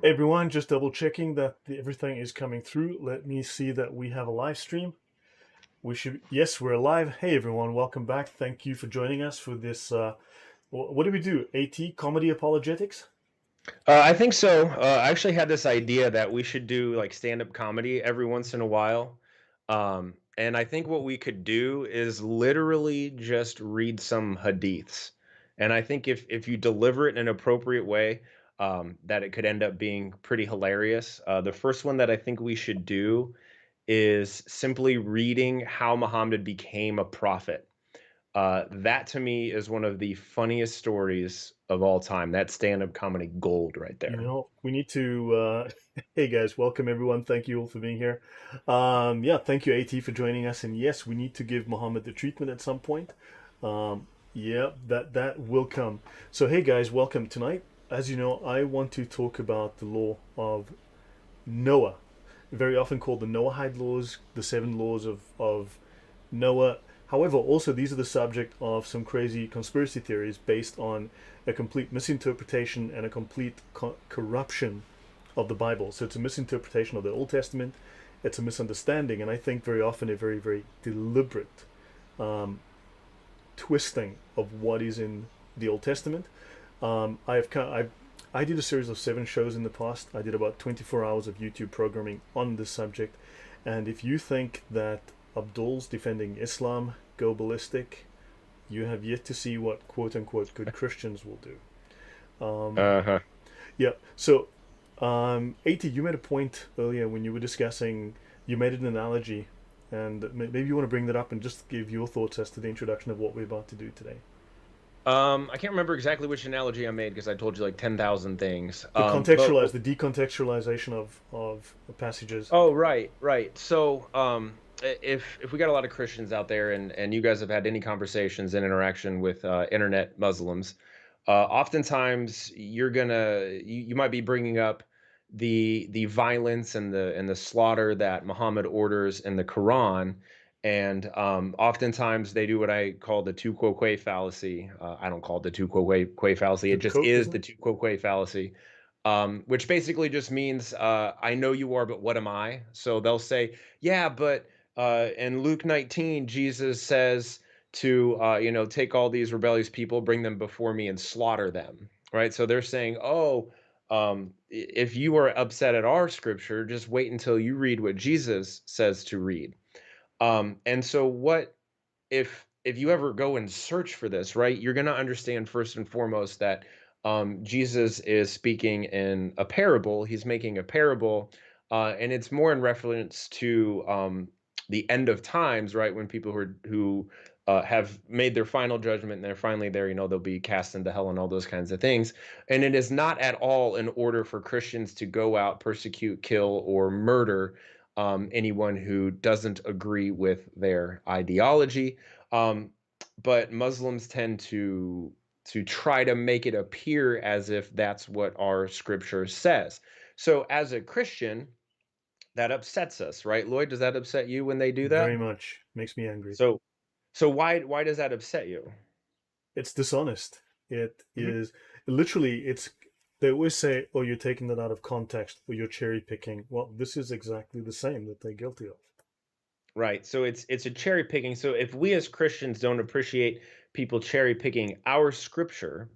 Hey everyone, just double checking that everything is coming through. Let me see that we have a live stream. Yes, we're live. Hey everyone, welcome back. Thank you for joining us for this. What do we do? AT Comedy Apologetics? I think so. I actually had this idea that we should do like stand-up comedy every once in a while. And I think what we could do is literally just read some hadiths. And I think if you deliver it in an appropriate way, that it could end up being pretty hilarious. The first one that I think we should do is simply reading how Muhammad became a prophet. That to me is one of the funniest stories of all time. That's stand-up comedy gold right You there. know, we need to. Hey guys, welcome everyone. Thank you all for being here. Yeah, thank you AT for joining us. And yes, we need to give Muhammad the treatment at some point. Yeah, that will come. So hey guys, welcome tonight. As you know, I want to talk about the law of Noah, very often called the Noahide Laws, the seven laws of Noah. However, also these are the subject of some crazy conspiracy theories based on a complete misinterpretation and a complete corruption of the Bible. So it's a misinterpretation of the Old Testament. It's a misunderstanding, and I think very often a very, very deliberate twisting of what is in the Old Testament. I did a series of 7 shows in the past. I did about 24 hours of YouTube programming on this subject, and if you think that Abdul's defending Islam go ballistic, you have yet to see what quote unquote good Christians will do. Um, Uh-huh. yeah. So, At, you made a point earlier when you were discussing. You made an analogy, and maybe you want to bring that up and just give your thoughts as to the introduction of what we're about to do today. I can't remember exactly which analogy I made because I told you like 10,000 things. The decontextualization of passages. Oh, right, right. So, if we got a lot of Christians out there and you guys have had any conversations and interaction with internet Muslims, oftentimes you might be bringing up the violence and the slaughter that Muhammad orders in the Quran. And oftentimes they do what I call the tu quoque fallacy. I don't call it the tu quoque fallacy. To It just quote, is isn't the it? tu quoque fallacy, which basically just means I know you are, but what am I? So they'll say, yeah, but in Luke 19, Jesus says to take all these rebellious people, bring them before me, and slaughter them. Right? So they're saying, oh, if you are upset at our scripture, just wait until you read what Jesus says to read. And so what if you ever go and search for this, right, you're going to understand first and foremost that Jesus is speaking in a parable. He's making a parable, and it's more in reference to the end of times, right? When people who have made their final judgment and they're finally there, they'll be cast into hell and all those kinds of things. And it is not at all in order for Christians to go out, persecute, kill, or murder anyone who doesn't agree with their ideology. Um, but Muslims tend to try to make it appear as if that's what our scripture says. So as a Christian, that upsets us, right? Lloyd, does that upset you when they do that? Very much makes me angry. So so why does that upset you? It's dishonest. It Mhm. is literally. It's they always say, "Oh, you're taking that out of context, or you're cherry picking." Well, this is exactly the same that they're guilty of. Right. So it's a cherry picking. So if we as Christians don't appreciate people cherry picking our scripture,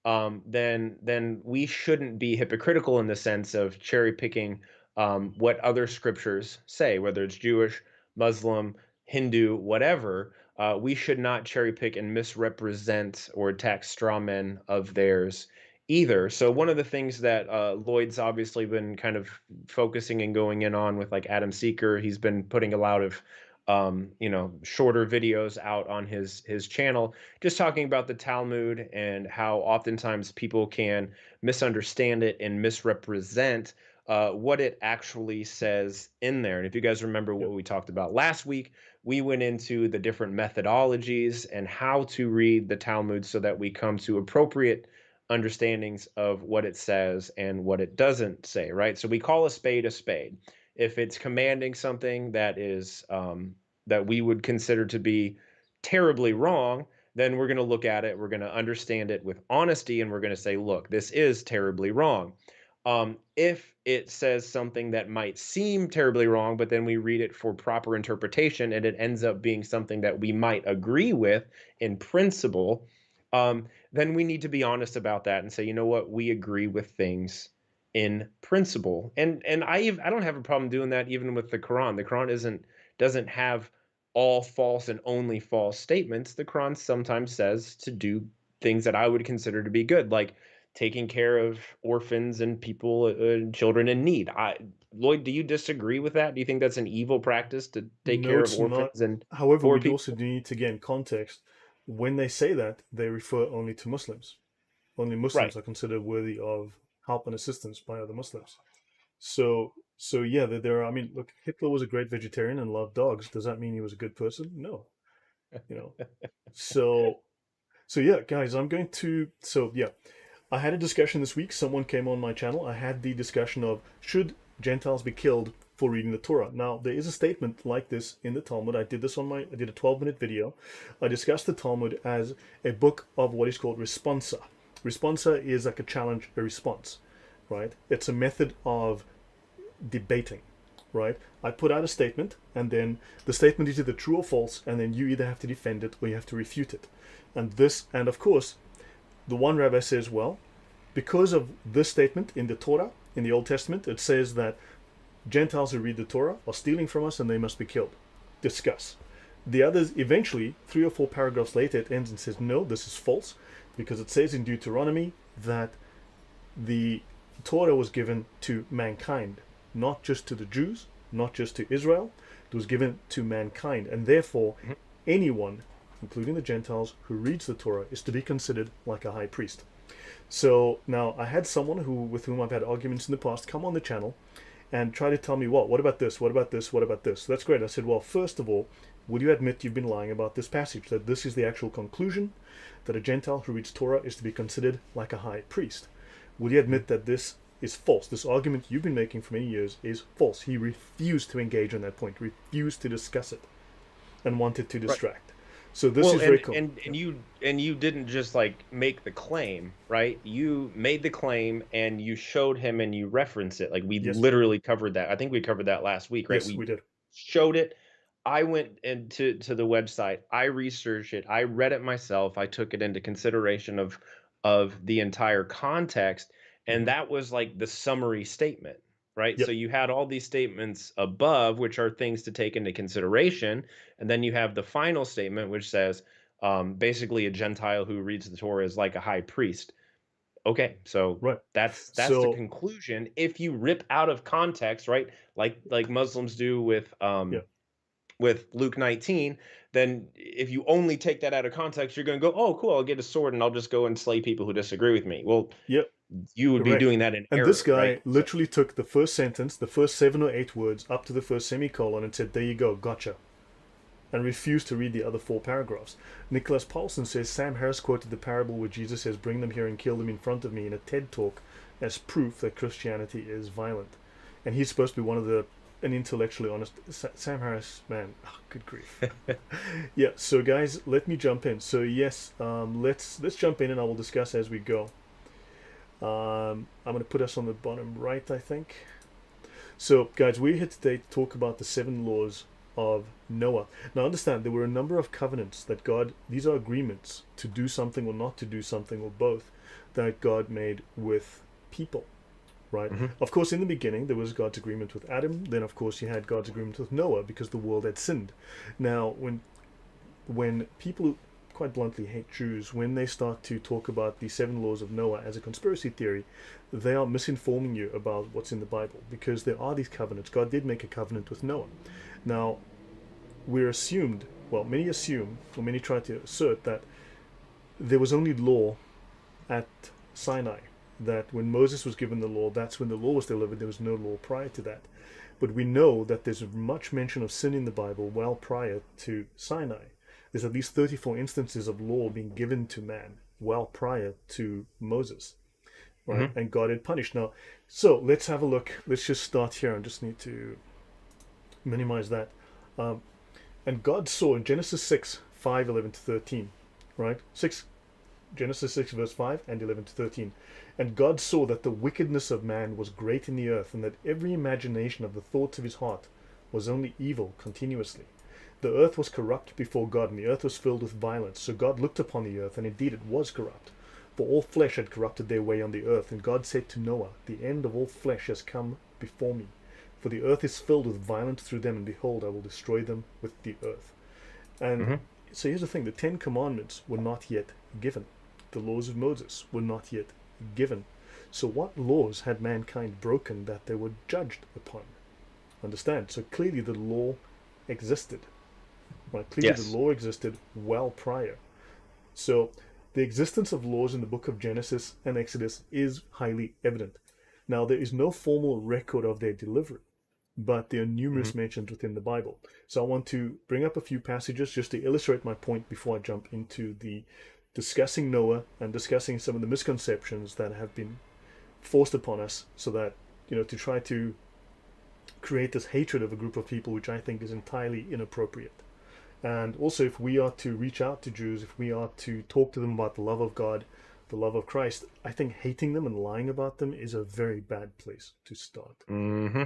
then we shouldn't be hypocritical in the sense of cherry picking what other scriptures say, whether it's Jewish, Muslim, Hindu, whatever. We should not cherry pick and misrepresent or attack straw men of theirs either. So one of the things that Lloyd's obviously been kind of focusing and going in on with like Adam Seeker, he's been putting a lot of shorter videos out on his channel, just talking about the Talmud and how oftentimes people can misunderstand it and misrepresent what it actually says in there. And if you guys remember what Yep. we talked about last week, we went into the different methodologies and how to read the Talmud so that we come to appropriate understandings of what it says and what it doesn't say, right? So we call a spade a spade. If it's commanding something that is that we would consider to be terribly wrong, then we're going to look at it, we're going to understand it with honesty, and we're going to say, look, this is terribly wrong. If it says something that might seem terribly wrong, but then we read it for proper interpretation and it ends up being something that we might agree with in principle, then we need to be honest about that and say, you know what, we agree with things in principle. And I don't have a problem doing that even with the Quran. The Quran doesn't have all false and only false statements. The Quran sometimes says to do things that I would consider to be good, like taking care of orphans and people, children in need. Lloyd, do you disagree with that? Do you think that's an evil practice to take No, care of it's not. orphans and However, poor we people? also need to get in context. When they say that, they refer only to Muslims. Only Right. Muslims are considered worthy of help and assistance by other Muslims. So yeah, there are. I mean, look, Hitler was a great vegetarian and loved dogs. Does that mean he was a good person? No, you know. So so yeah, guys, I'm going to. So yeah, I had a discussion this week. Someone came on my channel. I had the discussion of should Gentiles be killed for reading the Torah. Now, there is a statement like this in the Talmud. I did a 12-minute video. I discussed the Talmud as a book of what is called responsa. Responsa is like a challenge, a response, right? It's a method of debating, right? I put out a statement, and then the statement is either true or false, and then you either have to defend it or you have to refute it. And of course, the one rabbi says, well, because of this statement in the Torah, in the Old Testament, it says that Gentiles who read the Torah are stealing from us and they must be killed. Discuss. The others, eventually, 3 or 4 paragraphs later, it ends and says, no, this is false, because it says in Deuteronomy that the Torah was given to mankind, not just to the Jews, not just to Israel. It was given to mankind, and therefore, Mhm. anyone, including the Gentiles, who reads the Torah is to be considered like a high priest. So now I had someone with whom I've had arguments in the past come on the channel and try to tell me, well, what about this? What about this? What about this? So that's great. I said, well, first of all, would you admit you've been lying about this passage, that this is the actual conclusion, that a Gentile who reads Torah is to be considered like a high priest? Would you admit that this is false? This argument you've been making for many years is false. He refused to engage on that point, refused to discuss it, and wanted to Right. distract. So this Well, is very and common. and Yeah. and you didn't just like make the claim, right? You made the claim and you showed him and you referenced it. Like we Yes. literally covered that. I think we covered that last week, right? Yes, We we did. showed it. I went into the website. I researched it. I read it myself. I took it into consideration of the entire context, and Hmm. that was like the summary statement, right? So Yep. you had all these statements above, which are things to take into consideration, and then you have the final statement, which says basically a Gentile who reads the Torah is like a high priest. Okay, so Right. that's the So conclusion. If you rip out of context, right, like Muslims do yeah. with Luke 19, then if you only take that out of context, you're going to go, oh, cool, I'll get a sword and I'll just go and slay people who disagree with me. Well, Yep. you would be Correct. doing that in And this error, right? guy So, literally took the first sentence, the first 7 or 8 words, up to the first semicolon and said, there you go, gotcha. And refused to read the other 4 paragraphs. Nicholas Paulson says Sam Harris quoted the parable where Jesus says, bring them here and kill them in front of me in a TED talk as proof that Christianity is violent. And he's supposed to be an intellectually honest. Sam Harris, man, oh, good grief. Yeah, so guys, let me jump in. So yes, let's jump in and I will discuss as we go. I'm going to put us on the bottom right, I think. So, guys, we're here today to talk about the 7 laws of Noah. Now, understand there were a number of covenants that these are agreements to do something or not to do something or both that God made with people, right? mhm. Of course, in the beginning, there was God's agreement with Adam. Then, of course, you had God's agreement with Noah because the world had sinned. Now, when people quite bluntly hate Jews, when they start to talk about the 7 laws of Noah as a conspiracy theory, they are misinforming you about what's in the Bible because there are these covenants. God did make a covenant with Noah. Now, many assume, or many try to assert that there was only law at Sinai, that when Moses was given the law, that's when the law was delivered. There was no law prior to that. But we know that there's much mention of sin in the Bible well prior to Sinai. There's at least 34 instances of law being given to man well prior to Moses, right? Mhm. And God had punished. Now, so let's have a look. Let's just start here. I just need to minimize that. And God saw in Genesis 6, 5, 11 to 13, right? 6, Genesis 6 verse 5 and 11 to 13. And God saw that the wickedness of man was great in the earth, and that every imagination of the thoughts of his heart was only evil continuously. The earth was corrupt before God, and the earth was filled with violence. So God looked upon the earth, and indeed it was corrupt. For all flesh had corrupted their way on the earth. And God said to Noah, the end of all flesh has come before me. For the earth is filled with violence through them, and behold, I will destroy them with the earth. And Hmm. so here's the thing, the Ten Commandments were not yet given. The laws of Moses were not yet given. So what laws had mankind broken that they were judged upon? Understand? So clearly the law existed. Right? Clearly the Yes. law existed well prior. So the existence of laws in the book of Genesis and Exodus is highly evident. Now, there is no formal record of their delivery, but there are numerous Hmm. mentions within the Bible. So I want to bring up a few passages just to illustrate my point before I jump into the discussing Noah and discussing some of the misconceptions that have been forced upon us, so that, to try to create this hatred of a group of people, which I think is entirely inappropriate. And also, if we are to reach out to Jews, if we are to talk to them about the love of God, the love of Christ, I think hating them and lying about them is a very bad place to start. Hmm.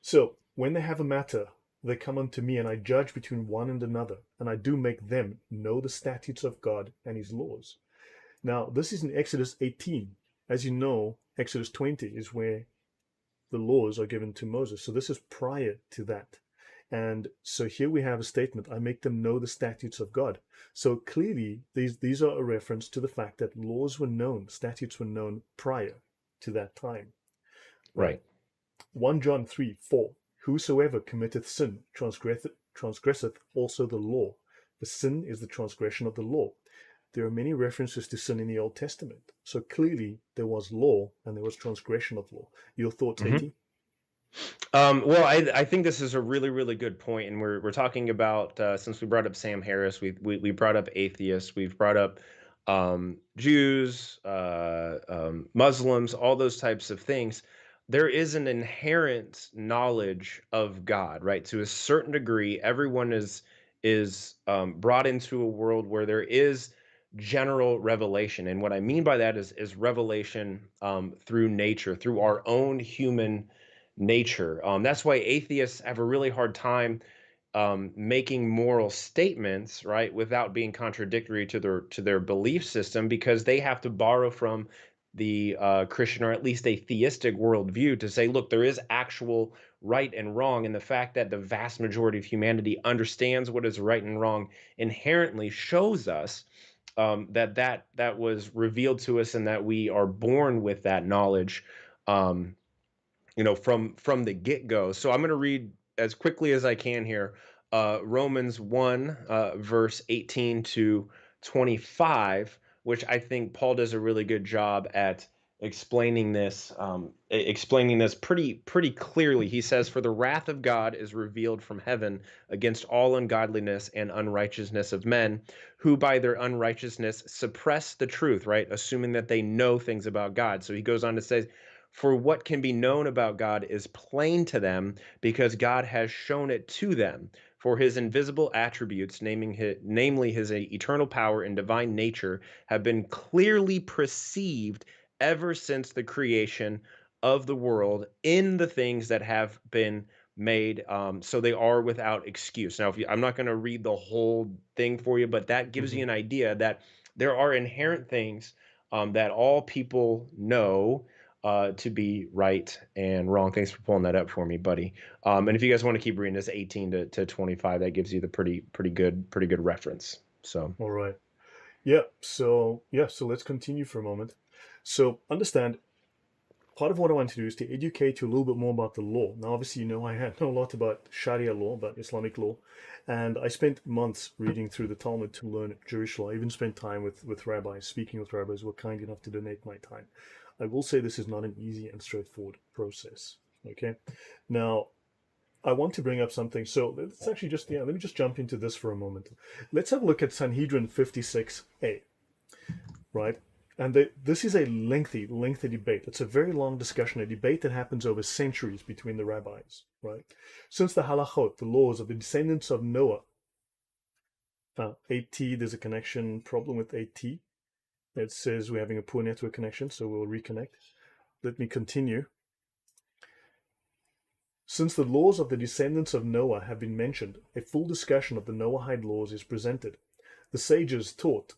So, when they have a matter, they come unto me, and I judge between one and another, and I do make them know the statutes of God and his laws. Now, this is in Exodus 18. As you know, Exodus 20 is where the laws are given to Moses. So this is prior to that. And so here we have a statement, I make them know the statutes of God. So clearly, these are a reference to the fact that laws were known, statutes were known prior to that time, right? Right. 1 John 3, 4. Whosoever committeth sin transgresseth also the law. For sin is the transgression of the law. There are many references to sin in the Old Testament. So clearly there was law and there was transgression of law. Your thoughts, Hmm. AT? Well, I think this is a really, really good point, and we're talking about since we brought up Sam Harris, we brought up atheists, we've brought up Jews, Muslims, all those types of things. There is an inherent knowledge of God, right? To a certain degree, everyone is brought into a world where there is general revelation, and what I mean by that is revelation through nature, through our own human nature. That's why atheists have a really hard time making moral statements, right, without being contradictory to their belief system, because they have to borrow from the Christian or at least a theistic worldview to say, look, there is actual right and wrong, and the fact that the vast majority of humanity understands what is right and wrong inherently shows us that was revealed to us, and that we are born with that knowledge. Um, from the get-go. So I'm going to read as quickly as I can here, Romans 1 verse 18 to 25, which I think Paul does a really good job at explaining this pretty clearly. He says, for the wrath of God is revealed from heaven against all ungodliness and unrighteousness of men, who by their unrighteousness suppress the truth, right, assuming that they know things about God. So he goes on to say, for what can be known about God is plain to them, because God has shown it to them. For his invisible attributes, namely his eternal power and divine nature, have been clearly perceived ever since the creation of the world in the things that have been made. So they are without excuse. Now, I'm not going to read the whole thing for you, but that gives Mm-hmm. you an idea that there are inherent things that all people know to be right and wrong. Thanks for pulling that up for me, buddy. And if you guys want to keep reading this 18 to 25, that gives you the pretty good reference. So, All right. So let's continue for a moment. So understand, part of what I want to do is to educate you a little bit more about the law. Now, obviously, I know a lot about Sharia law, about Islamic law, and I spent months reading through the Talmud to learn Jewish law. I even spent time with rabbis, speaking with rabbis who were kind enough to donate my time. I will say this is not an easy and straightforward process. Okay. Now, I want to bring up something. So let's actually let me just jump into this for a moment. Let's have a look at Sanhedrin 56a, right? And this is a lengthy debate. It's a very long discussion, a debate that happens over centuries between the rabbis, right? Since the halachot, the laws of the descendants of Noah, AT, there's a connection problem with AT. It says we're having a poor network connection, so we'll reconnect. Let me continue. Since the laws of the descendants of Noah have been mentioned, a full discussion of the Noahide laws is presented. The sages taught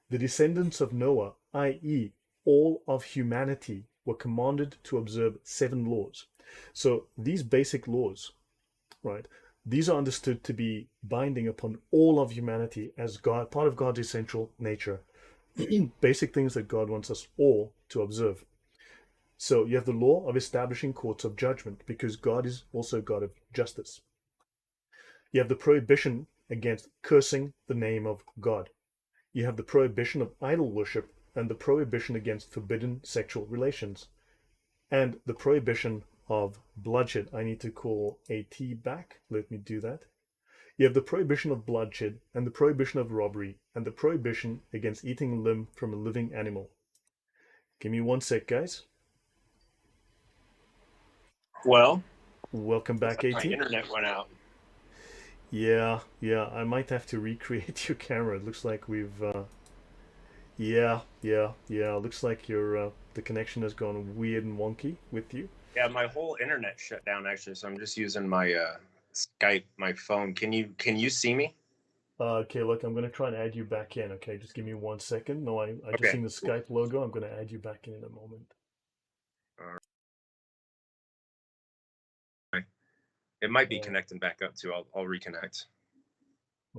the descendants of Noah, i.e., all of humanity, were commanded to observe 7 laws. So these basic laws, right, these are understood to be binding upon all of humanity as God, part of God's essential nature, basic things that God wants us all to observe. So you have the law of establishing courts of judgment, because God is also God of justice. You have the prohibition against cursing the name of God. You have the prohibition of idol worship and the prohibition against forbidden sexual relations, and the prohibition of bloodshed. I need to call AT back. Let me do that. You have the prohibition of bloodshed and the prohibition of robbery and the prohibition against eating a limb from a living animal. Give me one sec, guys. Well, Welcome back, my AT. internet went out. Yeah, I might have to recreate your camera. It looks like we've, yeah. Looks like your the connection has gone weird and wonky with you. Yeah, my whole internet shut down actually, so I'm just using my Skype, my phone. Can you see me? Okay, look, I'm gonna try and add you back in. Okay, just give me one second. No, I just Okay. seen the Skype logo. I'm gonna add you back in a moment. All right. It might be Uh, connecting back up too. I'll reconnect.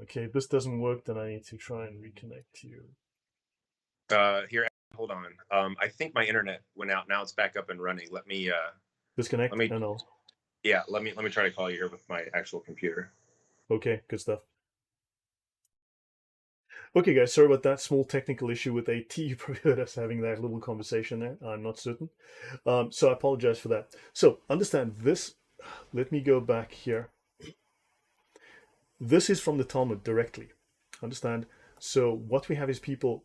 okay, if this doesn't work, then I need to try and reconnect you. Here, hold on. I think my internet went out. Now it's back up and running. Let Disconnect me and I'll. yeah, let me try to call you here with my actual computer. Okay, good stuff. Okay, guys, sorry about that small technical issue with AT. You probably heard us having that little conversation there. I'm not certain. So I apologize for that. So understand this. Let me go back here. This is from the Talmud directly. Understand? So what we have is people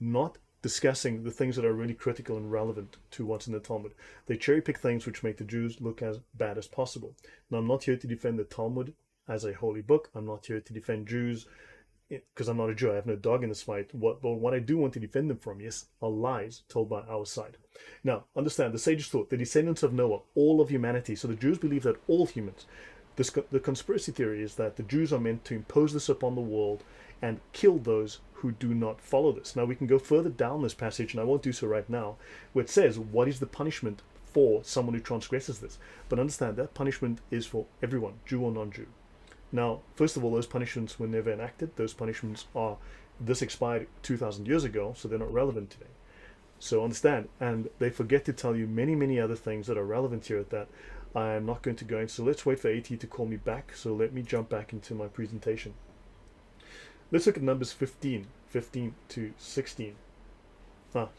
not discussing the things that are really critical and relevant to what's in the Talmud. They cherry pick things which make the Jews look as bad as possible. Now, I'm not here to defend the Talmud as a holy book. I'm not here to defend Jews because I'm not a Jew. I have no dog in this fight. But what I do want to defend them from, yes, are lies told by our side. Now, understand, the sages thought the descendants of Noah, all of humanity. So the Jews believe that all humans. The conspiracy theory is that the Jews are meant to impose this upon the world and kill those who do not follow this. Now we can go further down this passage, and I won't do so right now, where it says what is the punishment for someone who transgresses this. But understand that punishment is for everyone, Jew or non-Jew. Now, first of all, those punishments were never enacted. Those punishments are, this expired 2,000 years ago, so they're not relevant today. So understand, and they forget to tell you many other things that are relevant here that I'm not going to go into. So let's wait for AT to call me back. So let me jump back into my presentation. Let's look at numbers 15 to 16.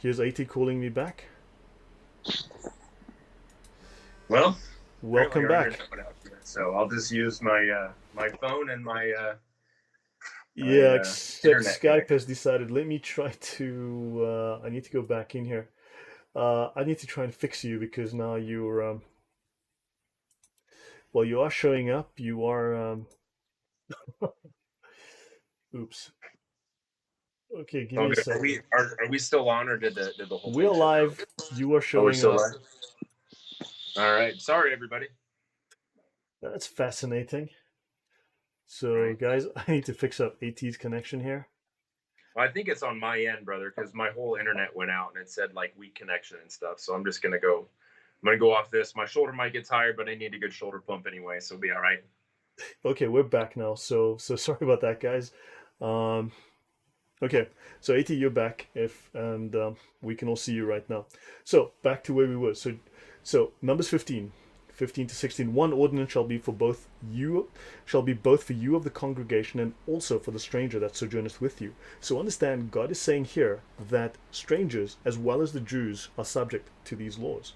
Here's AT calling me back. Well, welcome back. So I'll just use my my phone and my yeah, except Skype connection. has decided. Let me try to. I need to go back in here. I need to try and fix you because now you're. Well, you are showing up. You are. Oops. Okay, give me a second. Are we still on, or did the whole We're thing shut down? live. You are Oh, we're showing still up. live. All right. Sorry, everybody. That's fascinating. So, Right. guys, I need to fix up AT's connection here. Well, I think it's on my end, brother, because my whole internet went out and it said like weak connection and stuff. So I'm just gonna go. I'm gonna go off this. My shoulder might get tired, but I need a good shoulder pump anyway, so it'll be all right. Okay, we're back now. So sorry about that, guys. Okay, so AT, you're back. We can all see you right now. So back to where we were. So Numbers 15 to 16. One ordinance shall be both for you of the congregation and also for the stranger that sojourneth with you. So understand, God is saying here that strangers as well as the Jews are subject to these laws.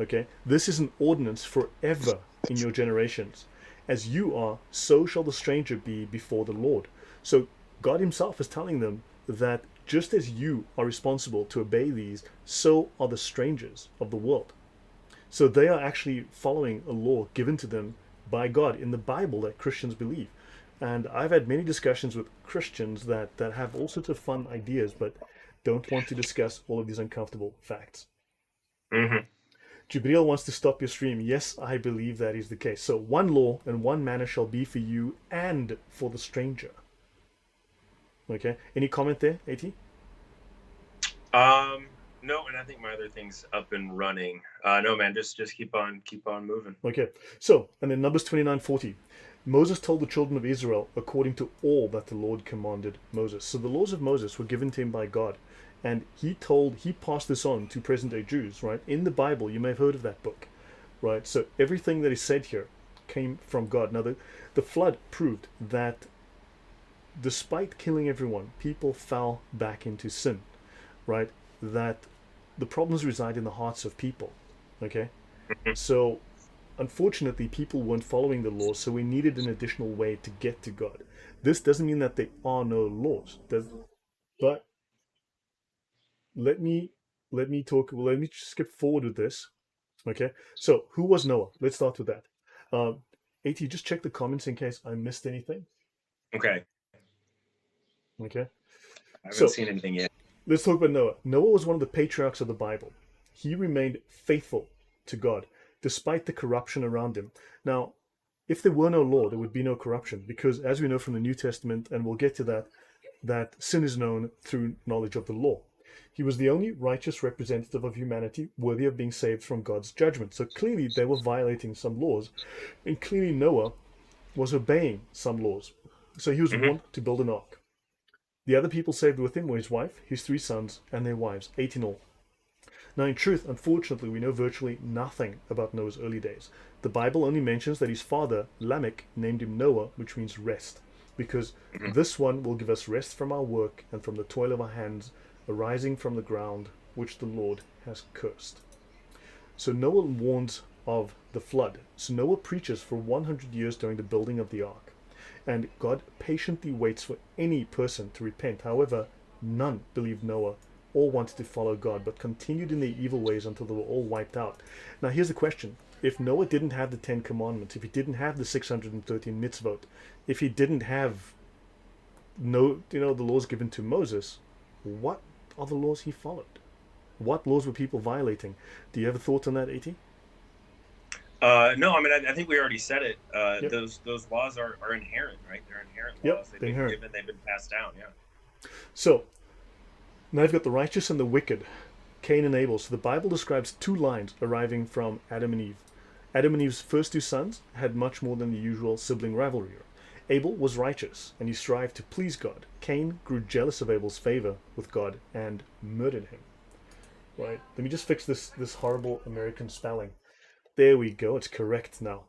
Okay, this is an ordinance forever in your generations. As you are, so shall the stranger be before the Lord. So God himself is telling them that just as you are responsible to obey these, so are the strangers of the world. So they are actually following a law given to them by God in the Bible that Christians believe. And I've had many discussions with Christians that have all sorts of fun ideas, but don't want to discuss all of these uncomfortable facts. Hmm. Jibril wants to stop your stream. Yes, I believe that is the case. So one law and one manner shall be for you and for the stranger. Okay. Any comment there, AT? No, and I think my other thing's up and running. No, man, just keep on moving. Okay. So, and then Numbers 29:40. Moses told the children of Israel according to all that the Lord commanded Moses. So the laws of Moses were given to him by God. And he passed this on to present day Jews, right? In the Bible, you may have heard of that book, right? So everything that is said here came from God. Now, the flood proved that despite killing everyone, people fell back into sin, right? That the problems reside in the hearts of people, okay? Mhm. So unfortunately, people weren't following the laws, so we needed an additional way to get to God. This doesn't mean that there are no laws, but let me let me skip forward with this. Okay, so who was Noah? Let's start with that. At, just check the comments in case I missed anything. Okay, Okay, I haven't so seen anything yet. let's talk about Noah. Noah was one of the patriarchs of the Bible. He remained faithful to God despite the corruption around him. Now, if there were no law, there would be no corruption, because as we know from the New Testament, and we'll get to that, that sin is known through knowledge of the law. He was the only righteous representative of humanity worthy of being saved from God's judgment. So clearly they were violating some laws, and clearly Noah was obeying some laws. So he was Hmm. warned to build an ark. The other people saved with him were his wife, his 3 sons, and their wives, 8 in all. Now, in truth, unfortunately, we know virtually nothing about Noah's early days. The Bible only mentions that his father, Lamech, named him Noah, which means rest, because Hmm. this one will give us rest from our work and from the toil of our hands, arising from the ground which the Lord has cursed. So Noah warns of the flood. So Noah preaches for 100 years during the building of the ark. And God patiently waits for any person to repent. However, none believed Noah. All wanted to follow God, but continued in their evil ways until they were all wiped out. Now, here's the question. If Noah didn't have the 10 Commandments, if he didn't have the 613 mitzvot, if he didn't have the laws given to Moses, what are the laws he followed? What laws were people violating? Do you have a thought on that, AT? No, I mean, I think we already said it. Yep. Those laws are inherent, right? They're inherent Yep, laws. They've they're been inherent. given. They've been passed down. Yeah. So, now you've got the righteous and the wicked, Cain and Abel. So the Bible describes 2 lines arriving from Adam and Eve. Adam and Eve's first 2 sons had much more than the usual sibling rivalry. Abel was righteous and he strived to please God. Cain grew jealous of Abel's favor with God and murdered him. Right? Let me just fix this horrible American spelling. There we go. It's correct now.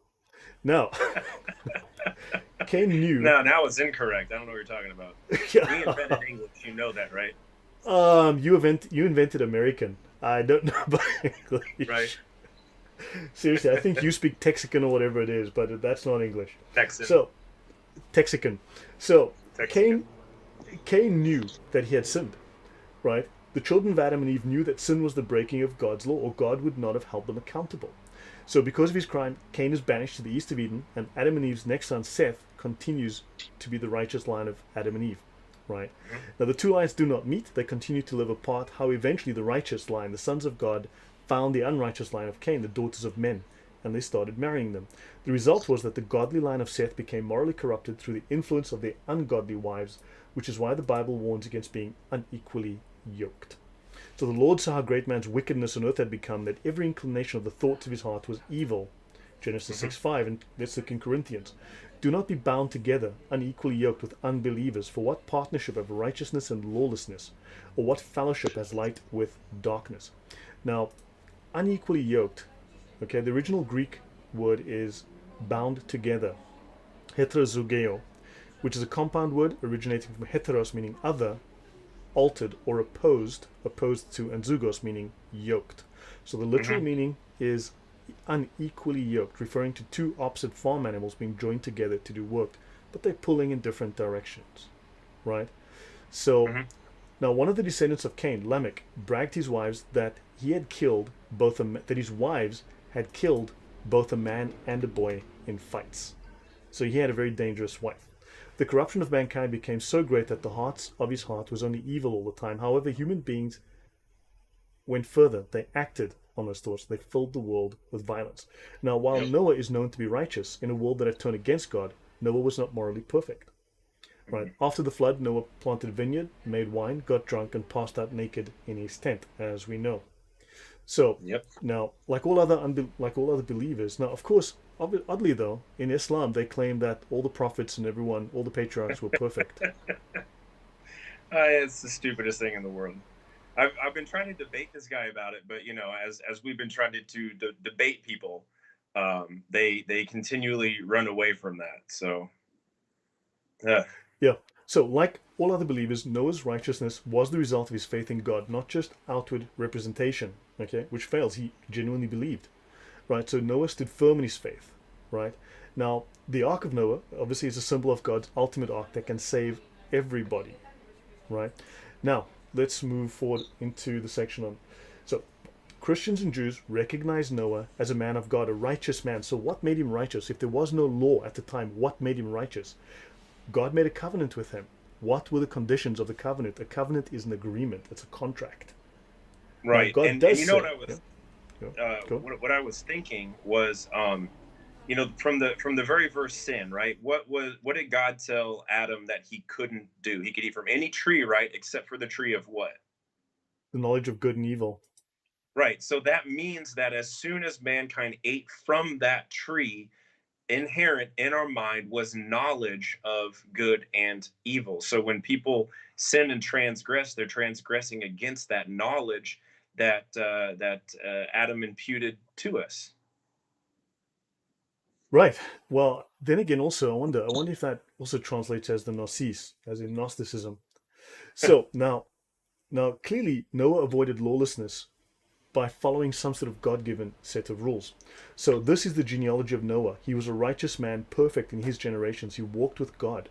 Now, Cain knew. No, now it's incorrect. I don't know what you're talking about. We Yeah. invented English. You know that, right? You invented American. I don't know about Right. English. Seriously, I think you speak Texican or whatever it is, but that's not English. Texan. So, Texican. So, Texican. Cain Cain knew that he had sinned, right? The children of Adam and Eve knew that sin was the breaking of God's law, or God would not have held them accountable. So, because of his crime, Cain is banished to the east of Eden, and Adam and Eve's next son, Seth, continues to be the righteous line of Adam and Eve, right? Mhm. Now, the 2 lines do not meet, they continue to live apart. How eventually the righteous line, the sons of God, found the unrighteous line of Cain, the daughters of men, and they started marrying them. The result was that the godly line of Seth became morally corrupted through the influence of their ungodly wives, which is why the Bible warns against being unequally yoked. So the Lord saw how great man's wickedness on earth had become, that every inclination of the thoughts of his heart was evil. Genesis Mhm. 6:5, and let's look in Corinthians. Do not be bound together, unequally yoked with unbelievers, for what partnership have righteousness and lawlessness? Or what fellowship has light with darkness? Now, unequally yoked, okay, the original Greek word is bound together, heterozugeo, which is a compound word originating from heteros, meaning other, altered or opposed to, and zugos, meaning yoked. So the literal Mhm. meaning is unequally yoked, referring to 2 opposite farm animals being joined together to do work, but they're pulling in different directions, right? So Mhm. now one of the descendants of Cain, Lamech, bragged to his wives that he had killed that his wives had killed both a man and a boy in fights. So he had a very dangerous wife. The corruption of mankind became so great that the hearts of his heart was only evil all the time. However, human beings went further. They acted on those thoughts. They filled the world with violence. Now, while Yep. Noah is known to be righteous in a world that had turned against God, Noah was not morally perfect. Right. Mhm. After the flood, Noah planted a vineyard, made wine, got drunk, and passed out naked in his tent, as we know. So Yep. now, like all other believers, now of course, oddly though, in Islam they claim that all the prophets and everyone, all the patriarchs were perfect. It's the stupidest thing in the world. I've been trying to debate this guy about it, but as we've been trying to debate people, they continually run away from that. So, uh, Yeah. So, like all other believers, Noah's righteousness was the result of his faith in God, not just outward representation, okay, which fails. He genuinely believed, right? So, Noah stood firm in his faith, right? Now, the Ark of Noah obviously is a symbol of God's ultimate ark that can save everybody, right? Now, let's move forward into the section on. So, Christians and Jews recognize Noah as a man of God, a righteous man. So, what made him righteous? If there was no law at the time, what made him righteous? God made a covenant with him. What were the conditions of the covenant? A covenant is an agreement, it's a contract. Now, right. God And does you know what say, I yeah, was go, go. what I was thinking was from the very first sin, right? What did God tell Adam that he couldn't do? He could eat from any tree, right, except for the tree of what? The knowledge of good and evil. Right. So that means that as soon as mankind ate from that tree, inherent in our mind was knowledge of good and evil. So when people sin and transgress, they're transgressing against that knowledge that Adam imputed to us. Right. Well, then again, also, I wonder if that also translates as the gnosis, as in Gnosticism. So now, clearly, Noah avoided lawlessness by following some sort of God-given set of rules. So this is the genealogy of Noah. He was a righteous man, perfect in his generations. He walked with God.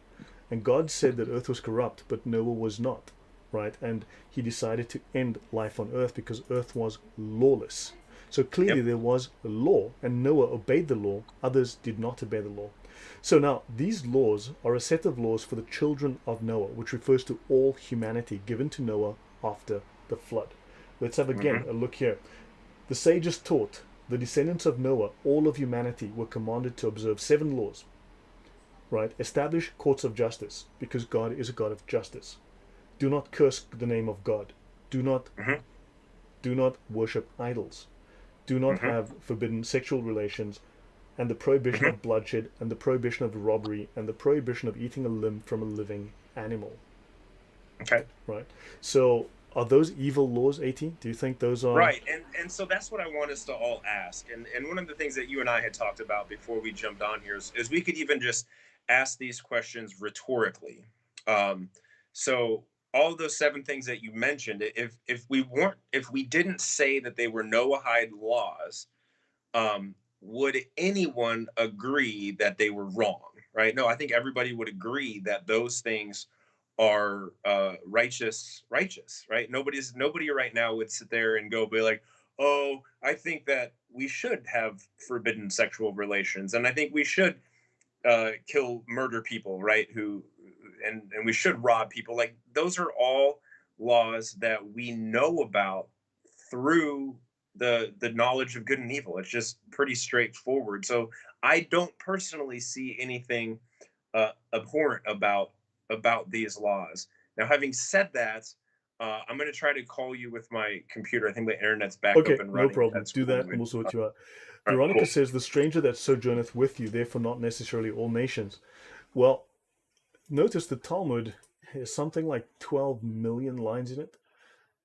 And God said that earth was corrupt, but Noah was not, right? And he decided to end life on earth because earth was lawless. So clearly Yep. there was a law, and Noah obeyed the law. Others did not obey the law. So now, these laws are a set of laws for the children of Noah, which refers to all humanity given to Noah after the flood. Let's have again Hmm. a look here. The sages taught the descendants of Noah, all of humanity, were commanded to observe 7 laws, right? Establish courts of justice, because God is a God of justice. Do not curse the name of God. Do not Hmm. do not worship idols. Do not Hmm. have forbidden sexual relations, and the prohibition Hmm. of bloodshed, and the prohibition of robbery, and the prohibition of eating a limb from a living animal. Okay. Right? So, are those evil laws, AT? Do you think those are? Right. And so that's what I want us to all ask. And one of the things that you and I had talked about before we jumped on here is we could even just ask these questions rhetorically. Um, so all of those 7 things that you mentioned, if we didn't say that they were Noahide laws, would anyone agree that they were wrong? Right? No, I think everybody would agree that those things are righteous, right? Nobody right now would sit there and go be like, oh, I think that we should have forbidden sexual relations, and I think we should murder people, right? Who and we should rob people. Like those are all laws that we know about through the knowledge of good and evil. It's just pretty straightforward. So I don't personally see anything abhorrent about these laws. Now, having said that, I'm going to try to call you with my computer. I think the internet's back up Okay, and no running. If problem. that's Do cool. that, and we'll sort you out. All right, Veronica cool. says, "The stranger that sojourneth with you, therefore not necessarily all nations." Well, notice the Talmud has something like 12 million lines in it.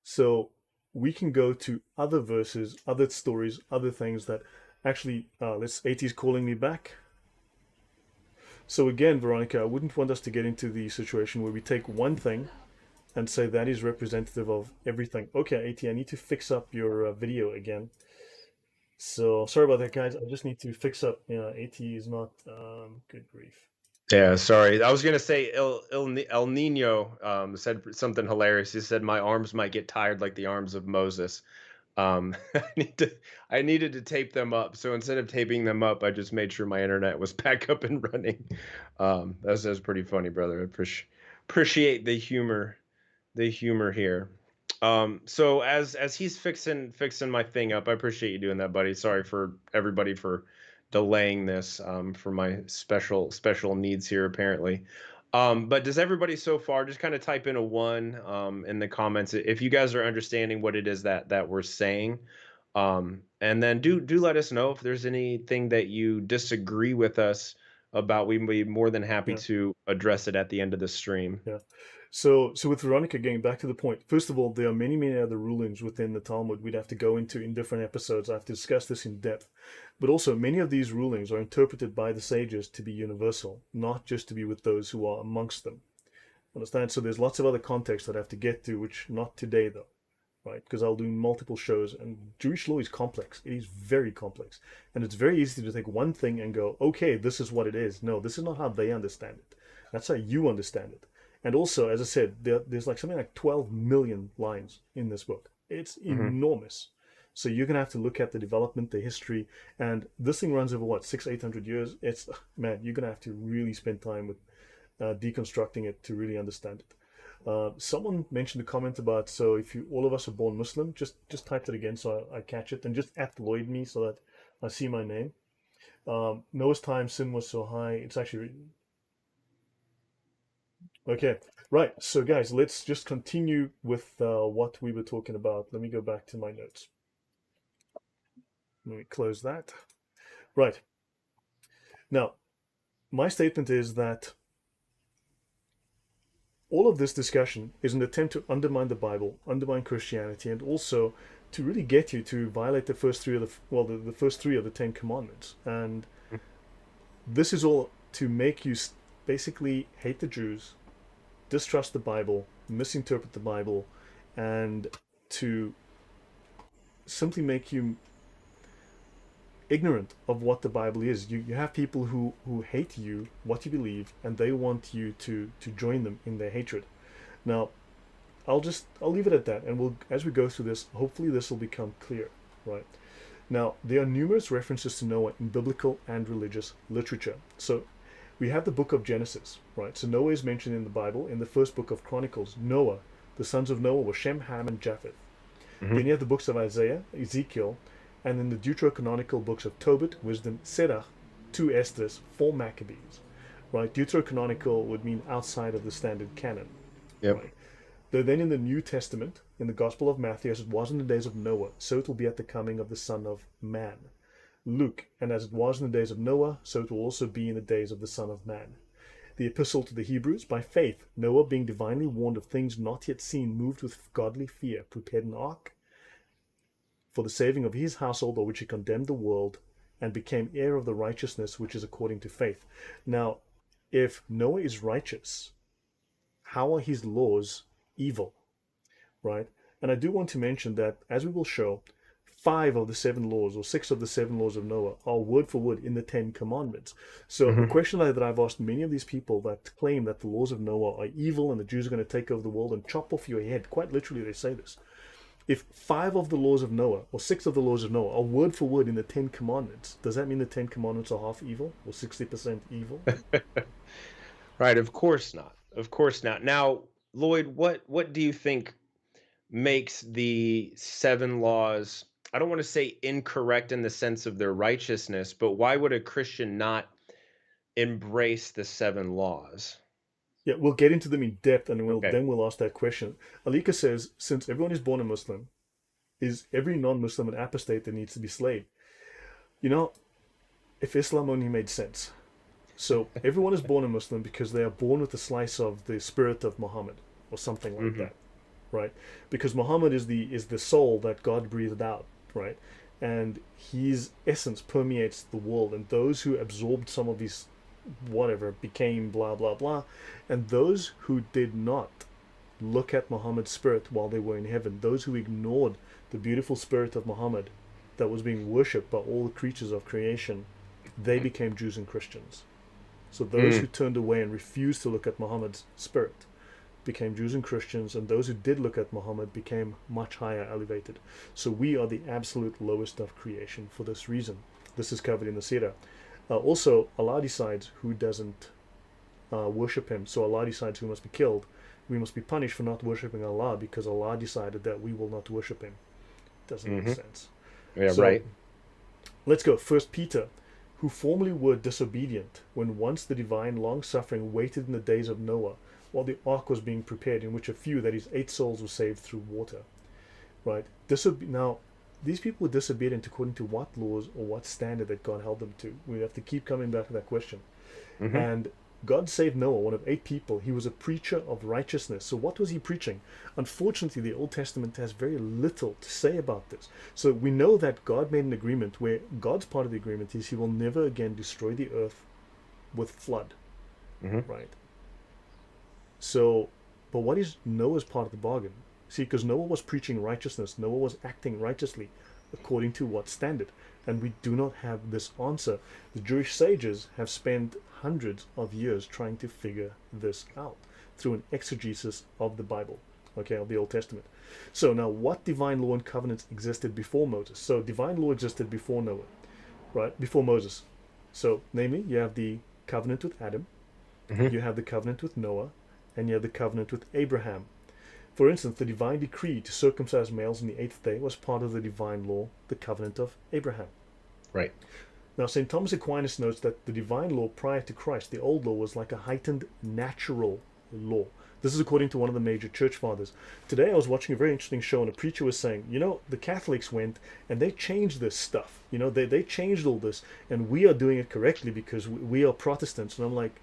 So we can go to other verses, other stories, other things that actually, let's, AT's calling me back. So again, Veronica, I wouldn't want us to get into the situation where we take one thing and say that is representative of everything. Okay, AT, I need to fix up your video again. So sorry about that, guys. I just need to fix up. AT is not. Good grief. Yeah, sorry. I was gonna say El Nino said something hilarious. He said, "My arms might get tired like the arms of Moses." I needed to tape them up. So instead of taping them up, I just made sure my internet was back up and running. That's pretty funny, brother. I appreciate the humor here. So as he's fixing my thing up, I appreciate you doing that, buddy. Sorry for everybody for delaying this for my special needs here apparently. But does everybody so far just kind of type in a one in the comments if you guys are understanding what it is that we're saying. And then do let us know if there's anything that you disagree with us about. We'd be more than happy Yeah. to address it at the end of the stream. Yeah. So with Veronica, getting back to the point, first of all, there are many other rulings within the Talmud we'd have to go into in different episodes. I have to discuss this in depth. But also, many of these rulings are interpreted by the sages to be universal, not just to be with those who are amongst them. Understand? So there's lots of other context that I have to get to, which not today though, right? Because I'll do multiple shows, and Jewish law is complex. It is very complex, and it's very easy to take one thing and go, okay, this is what it is. No, this is not how they understand it. That's how you understand it. And also, as I said, there's like something like 12 million lines in this book. It's enormous. So you're gonna have to look at the development, the history, and this thing runs over what, 600-800 years. It's, man, you're gonna have to really spend time with deconstructing it to really understand it. Someone mentioned a comment about, so if you all of us are born Muslim, just type it again so I catch it, and just @Lloyd me so that I see my name. Noah's time sin was so high. It's actually okay, right. So guys, let's just continue with what we were talking about. Let me go back to my notes. Let me close that. Right. Now, my statement is that all of this discussion is an attempt to undermine the Bible, undermine Christianity, and also to really get you to violate the first three of the first three of the Ten Commandments. And this is all to make you basically hate the Jews, distrust the Bible, misinterpret the Bible, and to simply make you ignorant of what the Bible is. You have people who hate you, what you believe, and they want you to join them in their hatred. Now, I'll leave it at that, and we'll, as we go through this, hopefully this will become clear, right? Now, there are numerous references to Noah in biblical and religious literature. So we have the book of Genesis, right? So Noah is mentioned in the Bible. In the first book of Chronicles, Noah, the sons of Noah were Shem, Ham, and Japheth. Then you have the books of Isaiah, Ezekiel, and then the deuterocanonical books of Tobit, Wisdom, Sirach, 2 Esdras, 4 Maccabees, right? Deuterocanonical would mean outside of the standard canon. Yep. Right? Though then in the New Testament, in the Gospel of Matthew, as it was in the days of Noah, so it will be at the coming of the Son of Man. Luke, and as it was in the days of Noah, so it will also be in the days of the Son of Man. The Epistle to the Hebrews, by faith, Noah, being divinely warned of things not yet seen, moved with godly fear, prepared an ark for the saving of his household, by which he condemned the world, and became heir of the righteousness which is according to faith. Now, if Noah is righteous, how are his laws evil? Right? And I do want to mention that, as we will show, 5 of the 7 laws, or 6 of the 7 laws of Noah, are word for word in the 10 Commandments. So the question that I've asked many of these people that claim that the laws of Noah are evil and the Jews are going to take over the world and chop off your head, quite literally they say this. If 5 of the laws of Noah, or 6 of the laws of Noah, are word for word in the 10 Commandments, does that mean the 10 Commandments are half evil, or 60% evil? Right, of course not. Of course not. Now, Lloyd, what do you think makes the 7 laws, I don't want to say incorrect in the sense of their righteousness, but why would a Christian not embrace the 7 laws? Yeah, we'll get into them in depth, and Okay. then we'll ask that question. Alika says, since everyone is born a Muslim, is every non-Muslim an apostate that needs to be slayed? You know, if Islam only made sense. So everyone is born a Muslim because they are born with a slice of the spirit of Muhammad, or something like that, right? Because Muhammad is the soul that God breathed out, right? And his essence permeates the world, and those who absorbed some of his whatever became blah blah blah, and those who did not look at Muhammad's spirit while they were in heaven, those who ignored the beautiful spirit of Muhammad that was being worshipped by all the creatures of creation, they became Jews and Christians. So those who turned away and refused to look at Muhammad's spirit, became Jews and Christians, and those who did look at Muhammad became much higher elevated. So we are the absolute lowest of creation for this reason. This is covered in the Sirah. Also, Allah decides who doesn't worship him. So Allah decides who must be killed. We must be punished for not worshiping Allah because Allah decided that we will not worship him. Doesn't make sense. Yeah, So, right. let's go. First Peter, who formerly were disobedient, when once the divine long-suffering waited in the days of Noah, while the ark was being prepared, in which a few, that is 8 souls, were saved through water. Right? Now, these people were disobedient according to what laws or what standard that God held them to? We have to keep coming back to that question. And God saved Noah, one of 8 people. He was a preacher of righteousness. So what was he preaching? Unfortunately, the Old Testament has very little to say about this. So we know that God made an agreement where God's part of the agreement is he will never again destroy the earth with flood. Right? So, but what is Noah's part of the bargain? See, because Noah was preaching righteousness. Noah was acting righteously according to what standard? And we do not have this answer. The Jewish sages have spent hundreds of years trying to figure this out through an exegesis of the Bible, okay, of the Old Testament. So now, what divine law and covenants existed before Moses? So divine law existed before Noah, right? Before Moses. So namely, you have the covenant with Adam, you have the covenant with Noah, and you have the covenant with Abraham. For instance, the divine decree to circumcise males on the 8th day was part of the divine law, the covenant of Abraham. Right. Now, St. Thomas Aquinas notes that the divine law prior to Christ, the old law, was like a heightened natural law. This is according to one of the major church fathers. Today I was watching a very interesting show, and a preacher was saying, the Catholics went and they changed this stuff. They changed all this, and we are doing it correctly because we are Protestants. And I'm like,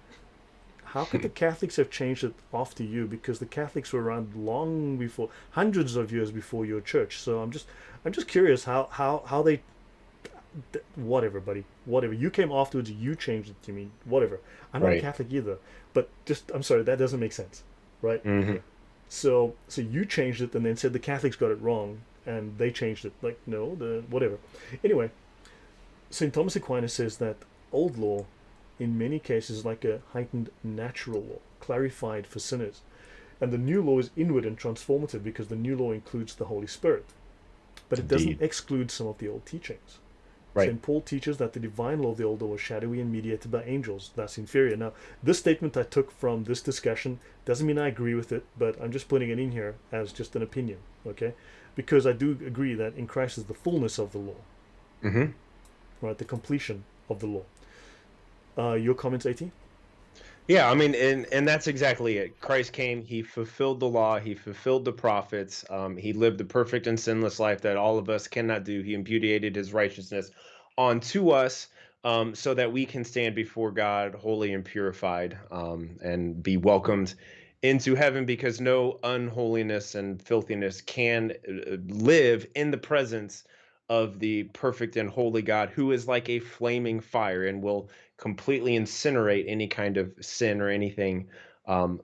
how could the Catholics have changed it after you? Because the Catholics were around long before, hundreds of years before your church. So I'm just curious how they, whatever, buddy, whatever. You came afterwards, you changed it to me, whatever. I'm not a Catholic either, but I'm sorry, that doesn't make sense, right? So you changed it and then said the Catholics got it wrong and they changed it. Like, no, whatever. Anyway, St. Thomas Aquinas says that old law in many cases like a heightened natural law, clarified for sinners. And the new law is inward and transformative because the new law includes the Holy Spirit. But it doesn't exclude some of the old teachings. Right. St. Paul teaches that the divine law of the old law was shadowy and mediated by angels, thus inferior. Now, this statement I took from this discussion doesn't mean I agree with it, but I'm just putting it in here as just an opinion, okay? Because I do agree that in Christ is the fullness of the law, right? The completion of the law. Your comments, AT? Yeah, I mean, and that's exactly it. Christ came, he fulfilled the law, he fulfilled the prophets, he lived the perfect and sinless life that all of us cannot do. He imputed his righteousness onto us, so that we can stand before God holy and purified, and be welcomed into heaven, because no unholiness and filthiness can live in the presence of the perfect and holy God, who is like a flaming fire and will completely incinerate any kind of sin or anything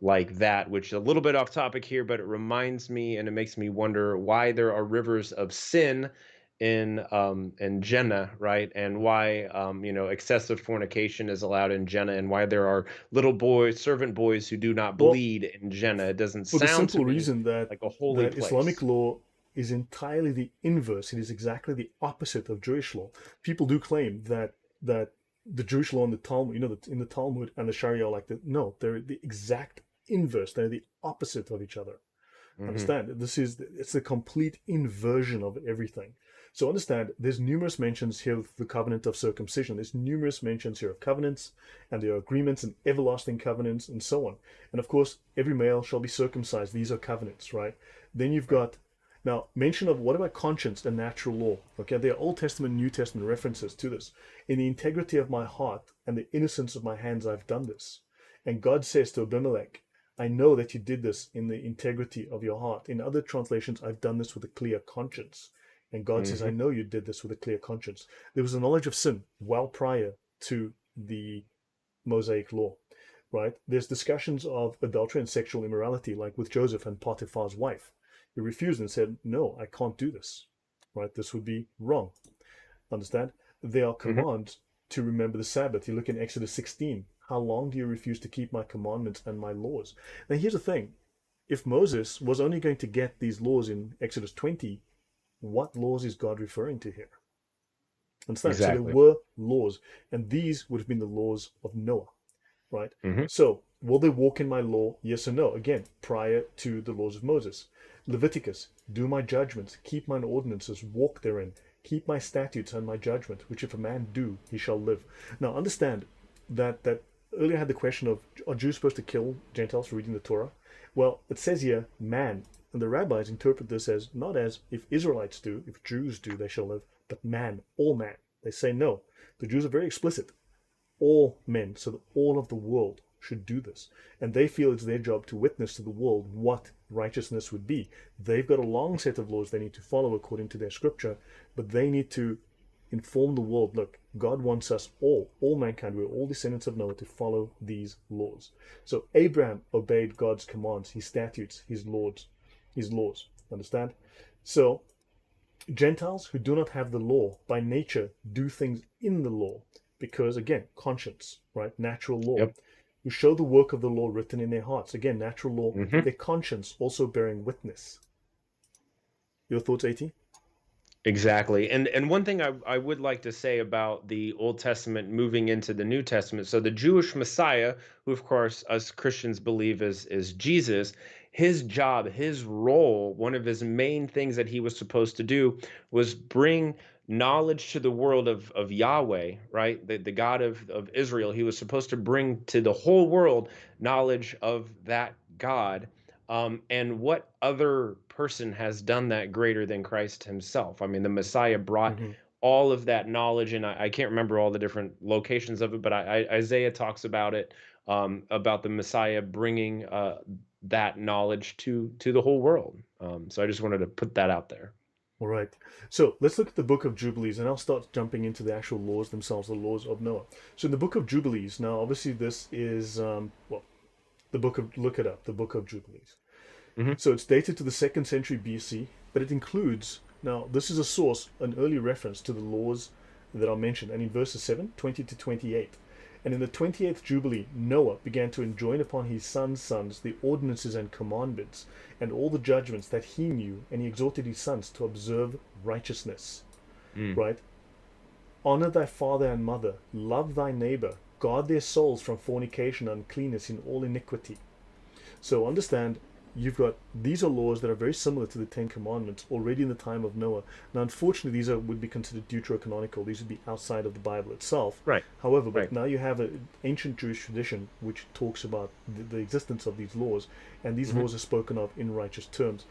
like that, which is a little bit off topic here, but it reminds me and it makes me wonder why there are rivers of sin in Jannah, right? And why excessive fornication is allowed in Jannah, and why there are little boys, servant boys, who do not Well, bleed in Jannah. It doesn't for the sound to simple me reason that like a holy Islamic place. law is entirely the inverse. It is exactly the opposite of Jewish law. People do claim that the Jewish law and the Talmud, in the Talmud and the Sharia, are no, they're the exact inverse. They're the opposite of each other. Understand? It's the complete inversion of everything. So understand, there's numerous mentions here of the covenant of circumcision. There's numerous mentions here of covenants, and there are agreements and everlasting covenants and so on. And of course, every male shall be circumcised. These are covenants, right? Then you've got now mention of what about conscience and natural law? Okay, there are Old Testament, New Testament references to this. In the integrity of my heart and the innocence of my hands, I've done this. And God says to Abimelech, I know that you did this in the integrity of your heart. In other translations, I've done this with a clear conscience. And God says, I know you did this with a clear conscience. There was a knowledge of sin well prior to the Mosaic law, right? There's discussions of adultery and sexual immorality, like with Joseph and Potiphar's wife. He refused and said, no, I can't do this, right? This would be wrong. Understand? There are commands to remember the Sabbath. You look in Exodus 16. How long do you refuse to keep my commandments and my laws? Now, here's the thing. if Moses was only going to get these laws in Exodus 20, what laws is God referring to here? Understand? So there Exactly. were laws, and these would have been the laws of Noah, right? Hmm. So will they walk in my law? Yes or no? Again, prior to the laws of Moses. Leviticus, do my judgments, keep mine ordinances, walk therein, keep my statutes and my judgment, which if a man do, he shall live. Now understand that earlier I had the question of, are Jews supposed to kill Gentiles for reading the Torah? Well, it says here, man, and the rabbis interpret this as not as if Israelites do, if Jews do, they shall live, but man, all man. They say no. The Jews are very explicit. All men, so that all of the world should do this. And they feel it's their job to witness to the world what righteousness would be. They've got a long set of laws they need to follow according to their scripture, but they need to inform the world, look, God wants us all mankind, we're all descendants of Noah, to follow these laws. So Abraham obeyed God's commands, his statutes, his laws. Understand? So Gentiles who do not have the law by nature do things in the law because, again, conscience, right? Natural law. Yep. Who show the work of the law written in their hearts. Again, natural law, Hmm. their conscience also bearing witness. Your thoughts, AT? Exactly. And one thing I would like to say about the Old Testament moving into the New Testament. So the Jewish Messiah, who of course us Christians believe is Jesus, his job, his role, one of his main things that he was supposed to do was bring knowledge to the world of Yahweh, right? The God of Israel. He was supposed to bring to the whole world knowledge of that God. And what other person has done that greater than Christ himself? I mean, the Messiah brought Mm-hmm. all of that knowledge, and I can't remember all the different locations of it, but Isaiah talks about it, about the Messiah bringing that knowledge to the whole world. So I just wanted to put that out there. All right. So let's look at the book of Jubilees, and I'll start jumping into the actual laws themselves, the laws of Noah. So in the book of Jubilees, now obviously this is, the book of, look it up, the book of Jubilees. Hmm. So it's dated to the 2nd century BC, but it includes, now this is a source, an early reference to the laws that are mentioned, and in verses 7, 20 to 28. And in the 28th Jubilee, Noah began to enjoin upon his sons the ordinances and commandments, and all the judgments that he knew, and he exhorted his sons to observe righteousness. Mm. Right? Honor thy father and mother, love thy neighbor, guard their souls from fornication and uncleanness in all iniquity. So understand, you've got, these are laws that are very similar to the Ten Commandments already in the time of Noah. Now, unfortunately, these would be considered deuterocanonical. These would be outside of the Bible itself. Right. However, but Right. now you have an ancient Jewish tradition which talks about the existence of these laws, and these laws are spoken of in righteous terms.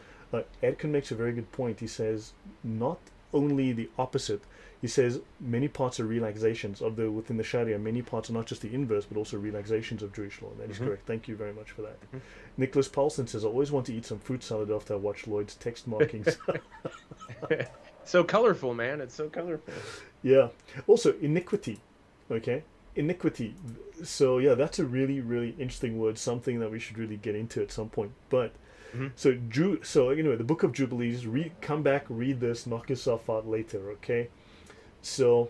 Edkin makes a very good point. He says not only the opposite. He says many parts are relaxations of the within the Sharia. Many parts are not just the inverse, but also relaxations of Jewish law. That is correct. Thank you very much for that. Nicholas Paulson says, I always want to eat some fruit salad after I watch Lloyd's text markings. So colorful, man. It's so colorful. Yeah. Also, iniquity. Okay? Iniquity. So, yeah, that's a really, really interesting word, something that we should really get into at some point. But, so anyway, the book of Jubilees, come back, read this, knock yourself out later, okay? So,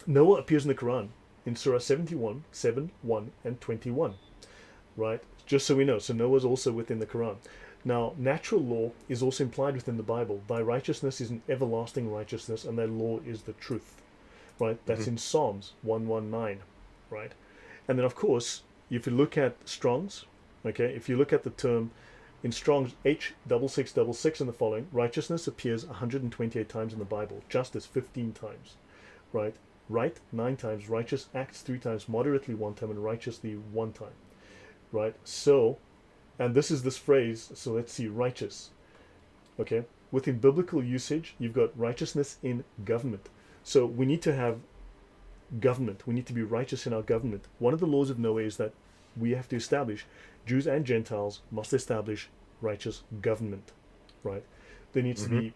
Noah appears in the Quran in Surah 71, 7, 1, and 21, right? Just so we know. So Noah is also within the Quran. Now, natural law is also implied within the Bible. Thy righteousness is an everlasting righteousness, and thy law is the truth, right? That's in Psalms 119, right? And then, of course, if you look at Strong's, okay, if you look at the term in Strong's H6666 and the following, righteousness appears 128 times in the Bible, justice 15 times, right? Right 9 times, righteous acts 3 times, moderately 1 time, and righteously 1 time, right? So, and this is this phrase, so let's see, righteous, okay? Within biblical usage, you've got righteousness in government. So we need to have government. We need to be righteous in our government. One of the laws of Noah is that we have to establish, Jews and Gentiles must establish righteous government, right? There needs to be,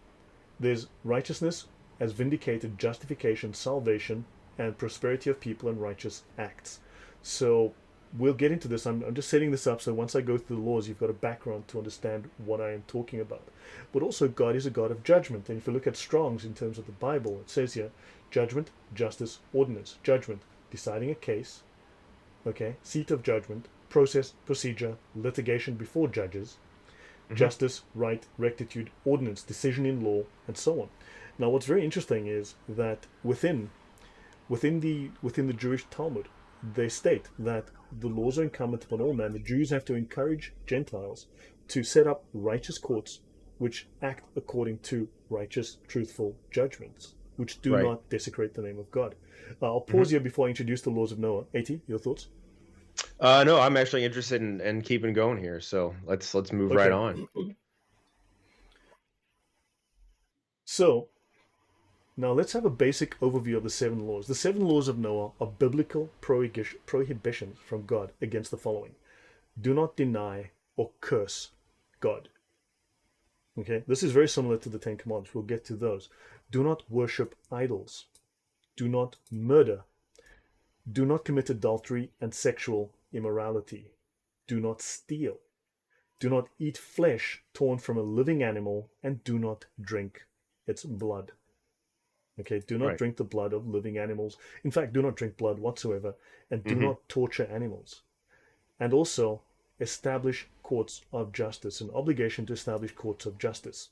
there's righteousness as vindicated, justification, salvation, and prosperity of people and righteous acts. So we'll get into this. I'm just setting this up so once I go through the laws, you've got a background to understand what I am talking about. But also, God is a God of judgment. And if you look at Strong's in terms of the Bible, it says here, judgment, justice, ordinance. Judgment, deciding a case, okay, seat of judgment, process, procedure, litigation before judges. justice, right, rectitude, ordinance, decision in law, and so on. Now, what's very interesting is that within the Jewish Talmud, they state that the laws are incumbent upon all men. The Jews have to encourage Gentiles to set up righteous courts which act according to righteous, truthful judgments, which do Right. not desecrate the name of God. I'll hmm pause here before I introduce the laws of Noah. AT, your thoughts? No, I'm actually interested in keeping going here. So let's move right Okay. on. So now let's have a basic overview of the seven laws. The seven laws of Noah are biblical prohibitions from God against the following: do not deny or curse God. Okay, this is very similar to the Ten Commandments. We'll get to those. Do not worship idols. Do not murder. Do not commit adultery and sexual immorality. Do not steal. Do not eat flesh torn from a living animal, and do not drink its blood. Okay, do not Right. drink the blood of living animals. In fact, do not drink blood whatsoever, and do hmm not torture animals. And also establish courts of justice, an obligation to establish courts of justice.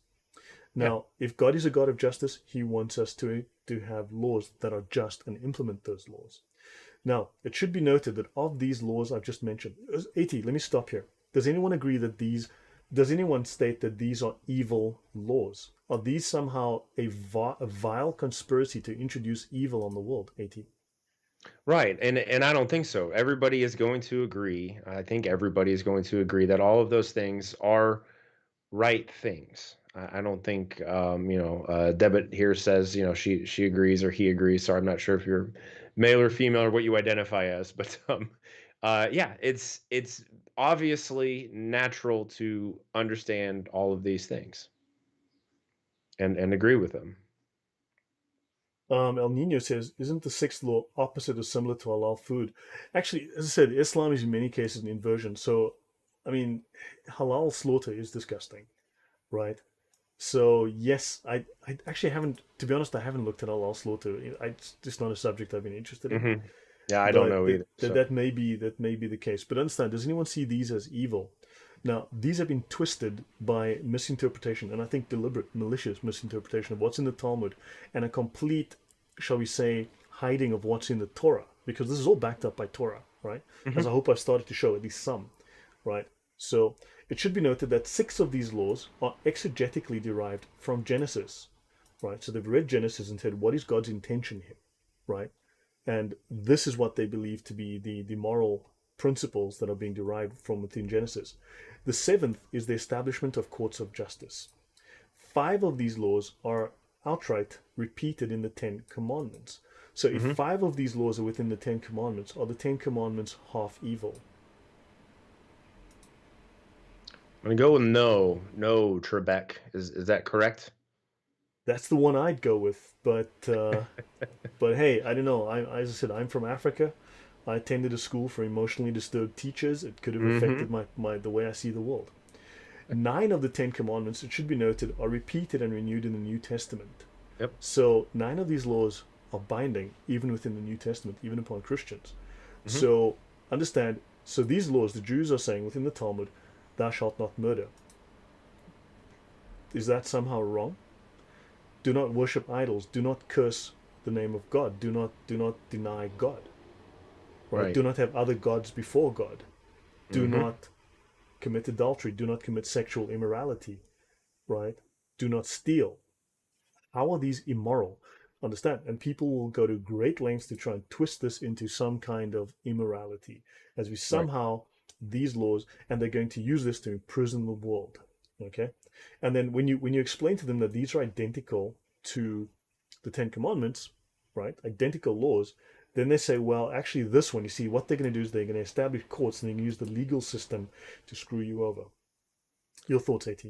Yeah. Now, if God is a God of justice, he wants us to have laws that are just and implement those laws. Now, it should be noted that of these laws I've just mentioned, AT, let me stop here. Does anyone agree that does anyone state that these are evil laws? Are these somehow a vile conspiracy to introduce evil on the world, AT? Right. And I don't think so. Everybody is going to agree. I think everybody is going to agree that all of those things are right things. I don't think Debit here says, she agrees or he agrees. So I'm not sure if you're male or female or what you identify as, but yeah, it's obviously natural to understand all of these things and agree with them. El Nino says, isn't the sixth law opposite or similar to halal food? Actually, as I said, Islam is in many cases an inversion. So, I mean, halal slaughter is disgusting, right? So, yes, I actually haven't, to be honest, I haven't looked at halal slaughter. It's just not a subject I've been interested in. hmm Yeah, I don't But know either. So that may be the case. But understand, does anyone see these as evil? Now, these have been twisted by misinterpretation, and I think deliberate, malicious misinterpretation of what's in the Talmud, and a complete, shall we say, hiding of what's in the Torah, because this is all backed up by Torah, right? As I hmm hope I've started to show, at least some, right? So it should be noted that 6 of these laws are exegetically derived from Genesis, right? So they've read Genesis and said, what is God's intention here, right? And this is what they believe to be the moral principles that are being derived from within Genesis. The seventh is the establishment of courts of justice. 5 of these laws are outright repeated in the Ten Commandments. So if hmm 5 of these laws are within the Ten Commandments, are the Ten Commandments half evil? I'm gonna go with no. No, Trebek. Is that correct? That's the one I'd go with. But hey, I don't know. As I said, I'm from Africa. I attended a school for emotionally disturbed teachers. It could have hmm affected the way I see the world. 9 of the 10 commandments, it should be noted, are repeated and renewed in the New Testament. Yep. So 9 of these laws are binding even within the New Testament, even upon Christians. hmm So understand, so these laws, the Jews are saying within the Talmud, thou shalt not murder. Is that somehow wrong? Do not worship idols. Do not curse the name of God. Do not deny God. Right? Right. Do not have other gods before God. Do hmm not commit adultery. Do not commit sexual immorality. Right? Do not steal. How are these immoral? Understand? And people will go to great lengths to try and twist this into some kind of immorality, as we Right. somehow these laws, and they're going to use this to imprison the world. Okay, and then when you explain to them that these are identical to the Ten Commandments, right? Identical laws, then they say, well, actually, this one, you see, what they're going to do is they're going to establish courts and they're going to use the legal system to screw you over. Your thoughts, AT?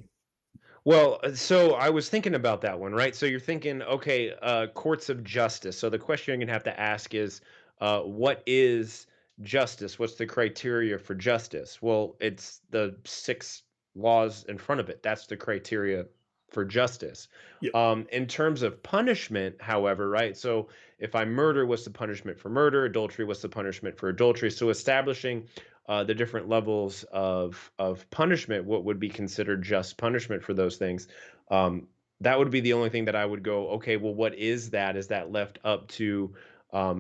Well, so I was thinking about that one, right? So you're thinking, okay, courts of justice. So the question you're gonna have to ask is, what is justice? What's the criteria for justice? Well, it's the 6 laws in front of it. That's the criteria for justice. Yeah. In terms of punishment, however, right? So if I murder, what's the punishment for murder? Adultery, what's the punishment for adultery? So establishing the different levels of punishment, what would be considered just punishment for those things. That would be the only thing that I would go, okay, well, what is that? Is that left up to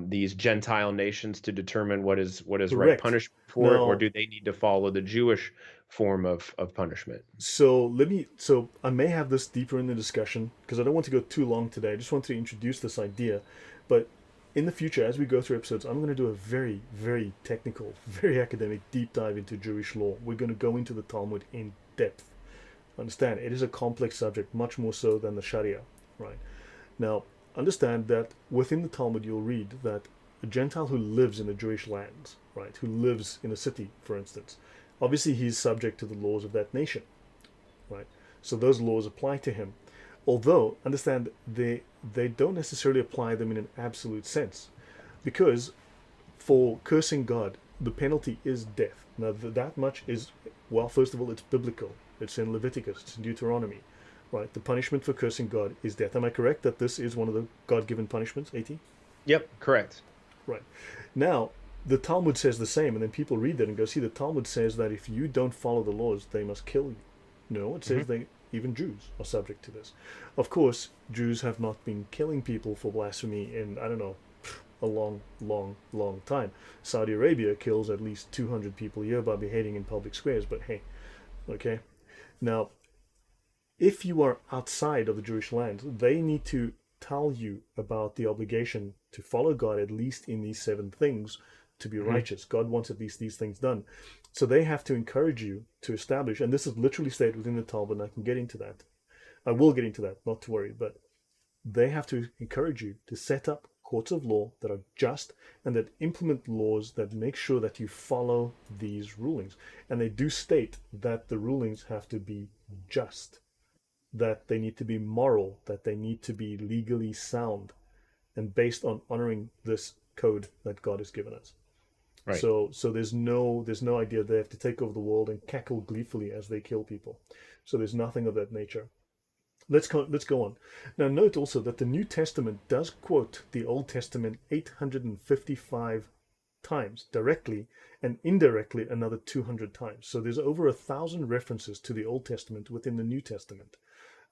these Gentile nations to determine what is right Correct. punishment for it, or Now, do they need to follow the Jewish form of punishment? so I may have this deeper in the discussion because I don't want to go too long today. I just want to introduce this idea. But in the future, as we go through episodes, I'm going to do a very, very technical, very academic deep dive into Jewish law. We're going to go into the Talmud in depth. Understand, it is a complex subject, much more so than the Sharia, right? Now, understand that within the Talmud, you'll read that a Gentile who lives in the Jewish lands, right, who lives in a city, for instance, obviously he's subject to the laws of that nation, right? So those laws apply to him. Although, understand, they don't necessarily apply them in an absolute sense, because for cursing God, the penalty is death. Now, that much is, well, first of all, it's biblical. It's in Leviticus, it's in Deuteronomy, right? The punishment for cursing God is death. Am I correct that this is one of the God-given punishments, AT? Yep, correct. Right. Now, the Talmud says the same, and then people read that and go, see, the Talmud says that if you don't follow the laws, they must kill you. No, it says even Jews are subject to this. Of course, Jews have not been killing people for blasphemy in, I don't know, a long, long, long time. Saudi Arabia kills at least 200 people a year by beheading in public squares, but hey, okay. Now, if you are outside of the Jewish land, they need to tell you about the obligation to follow God at least in these 7 things to be righteous. God wants at least these things done. So they have to encourage you to establish, and this is literally stated within the Talmud, and I can get into that. I will get into that, not to worry, but they have to encourage you to set up courts of law that are just and that implement laws that make sure that you follow these rulings. And they do state that the rulings have to be just, that they need to be moral, that they need to be legally sound and based on honoring this code that God has given us. Right. So there's no idea they have to take over the world and cackle gleefully as they kill people. So there's nothing of that nature. Let's go on. Now note also that the New Testament does quote the Old Testament 855 times directly and indirectly another 200 times. So there's over 1,000 references to the Old Testament within the New Testament.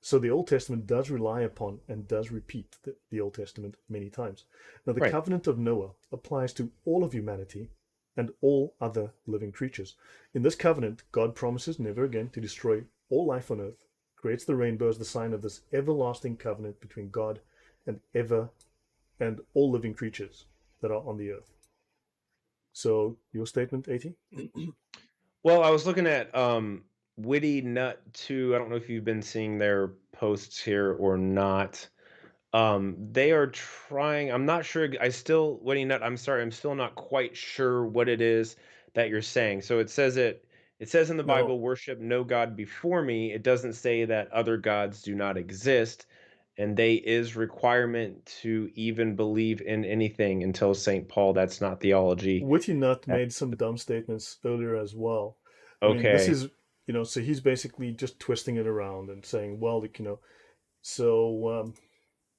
So the Old Testament does rely upon and does repeat the Old Testament many times. Now the covenant of Noah applies to all of humanity and all other living creatures. In this covenant, God promises never again to destroy all life on earth, creates the rainbow as the sign of this everlasting covenant between God and all living creatures that are on the earth. So your statement, AT? Well, I was looking at Witty Nut 2. I don't know if you've been seeing their posts here or not. They are trying, I'm not sure, Witty Nut, I'm sorry, I'm still not quite sure what it is that you're saying. So it says in the No, Bible, worship no God before me. It doesn't say that other gods do not exist, and they is requirement to even believe in anything until St. Paul. That's not theology. Witty Nut made some dumb statements earlier as well. I mean, this Okay. is, so he's basically just twisting it around and saying, well, so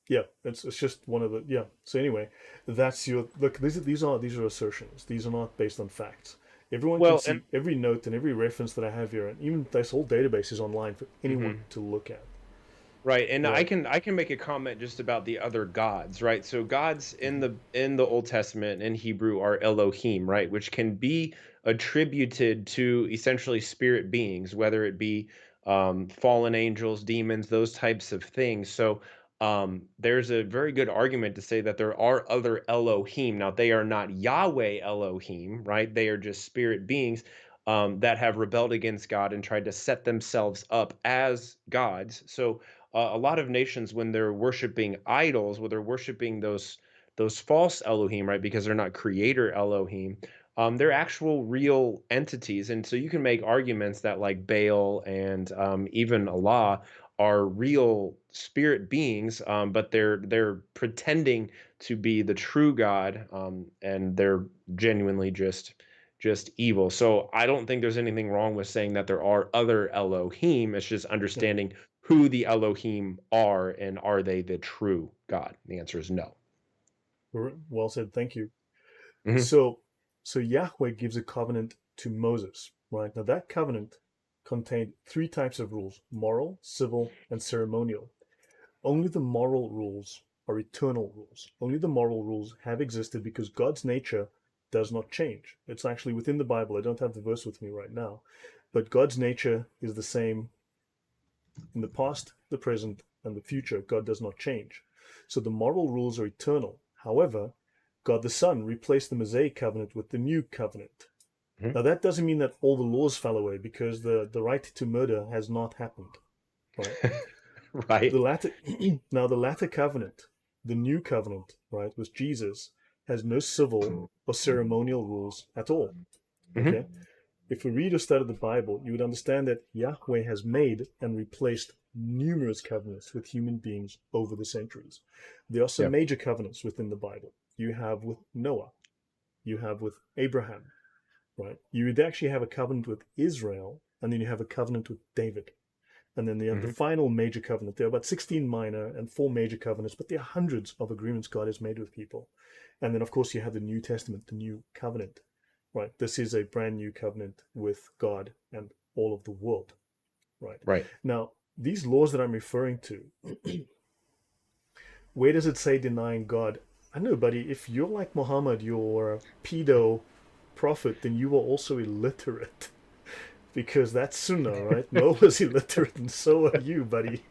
yeah, it's just one of the, yeah. So anyway, that's your look. These are assertions. These are not based on facts. Everyone can Well, and see every note and every reference that I have here, and even this whole database is online for anyone mhm. to look at. Right, and Right. I can make a comment just about the other gods, right? So gods in the Old Testament in Hebrew are Elohim, right, which can be attributed to essentially spirit beings, whether it be fallen angels, demons, those types of things. So there's a very good argument to say that there are other Elohim. Now they are not Yahweh Elohim, right? They are just spirit beings that have rebelled against God and tried to set themselves up as gods. So a lot of nations, when they're worshiping idols, when they're worshiping those false Elohim, right? Because they're not creator Elohim, they're actual real entities. And so you can make arguments that like Baal and even Allah are real spirit beings, but they're pretending to be the true God, and they're genuinely just evil. So I don't think there's anything wrong with saying that there are other Elohim. It's just Yeah. understanding who the Elohim are and are they the true God? The answer is no. Well said. Thank you. Hmm. So, so Yahweh gives a covenant to Moses, right? Now that covenant contained three types of rules: moral, civil, and ceremonial. Only the moral rules are eternal rules. Only the moral rules have existed because God's nature does not change. It's actually within the Bible. I don't have the verse with me right now, but God's nature is the same in the past, the present, and the future. God does not change. So the moral rules are eternal. However, God the Son replaced the Mosaic covenant with the new covenant. Mhm. Now that doesn't mean that all the laws fell away, because the right to murder has not happened, right? Right. The latter now the latter covenant, the new covenant, right, with Jesus, has no civil or ceremonial rules at all. Mhm. Okay? If we read or study the Bible, you would understand that Yahweh has made and replaced numerous covenants with human beings over the centuries. There are some Yeah. major covenants within the Bible. You have with Noah, you have with Abraham, right? You would actually have a covenant with Israel, and then you have a covenant with David. And then you have the Mhm. final major covenant. There are about 16 minor and 4 major covenants, but there are hundreds of agreements God has made with people. And then, of course, you have the New Testament, the new covenant, right? This is a brand new covenant with God and all of the world, right? Right. Now, these laws that I'm referring to, where does it say denying God? I know, buddy, if you're like Muhammad, you're a pedo prophet, then you are also illiterate. Because that's Sunnah, right? Noah's illiterate, and so are you, buddy.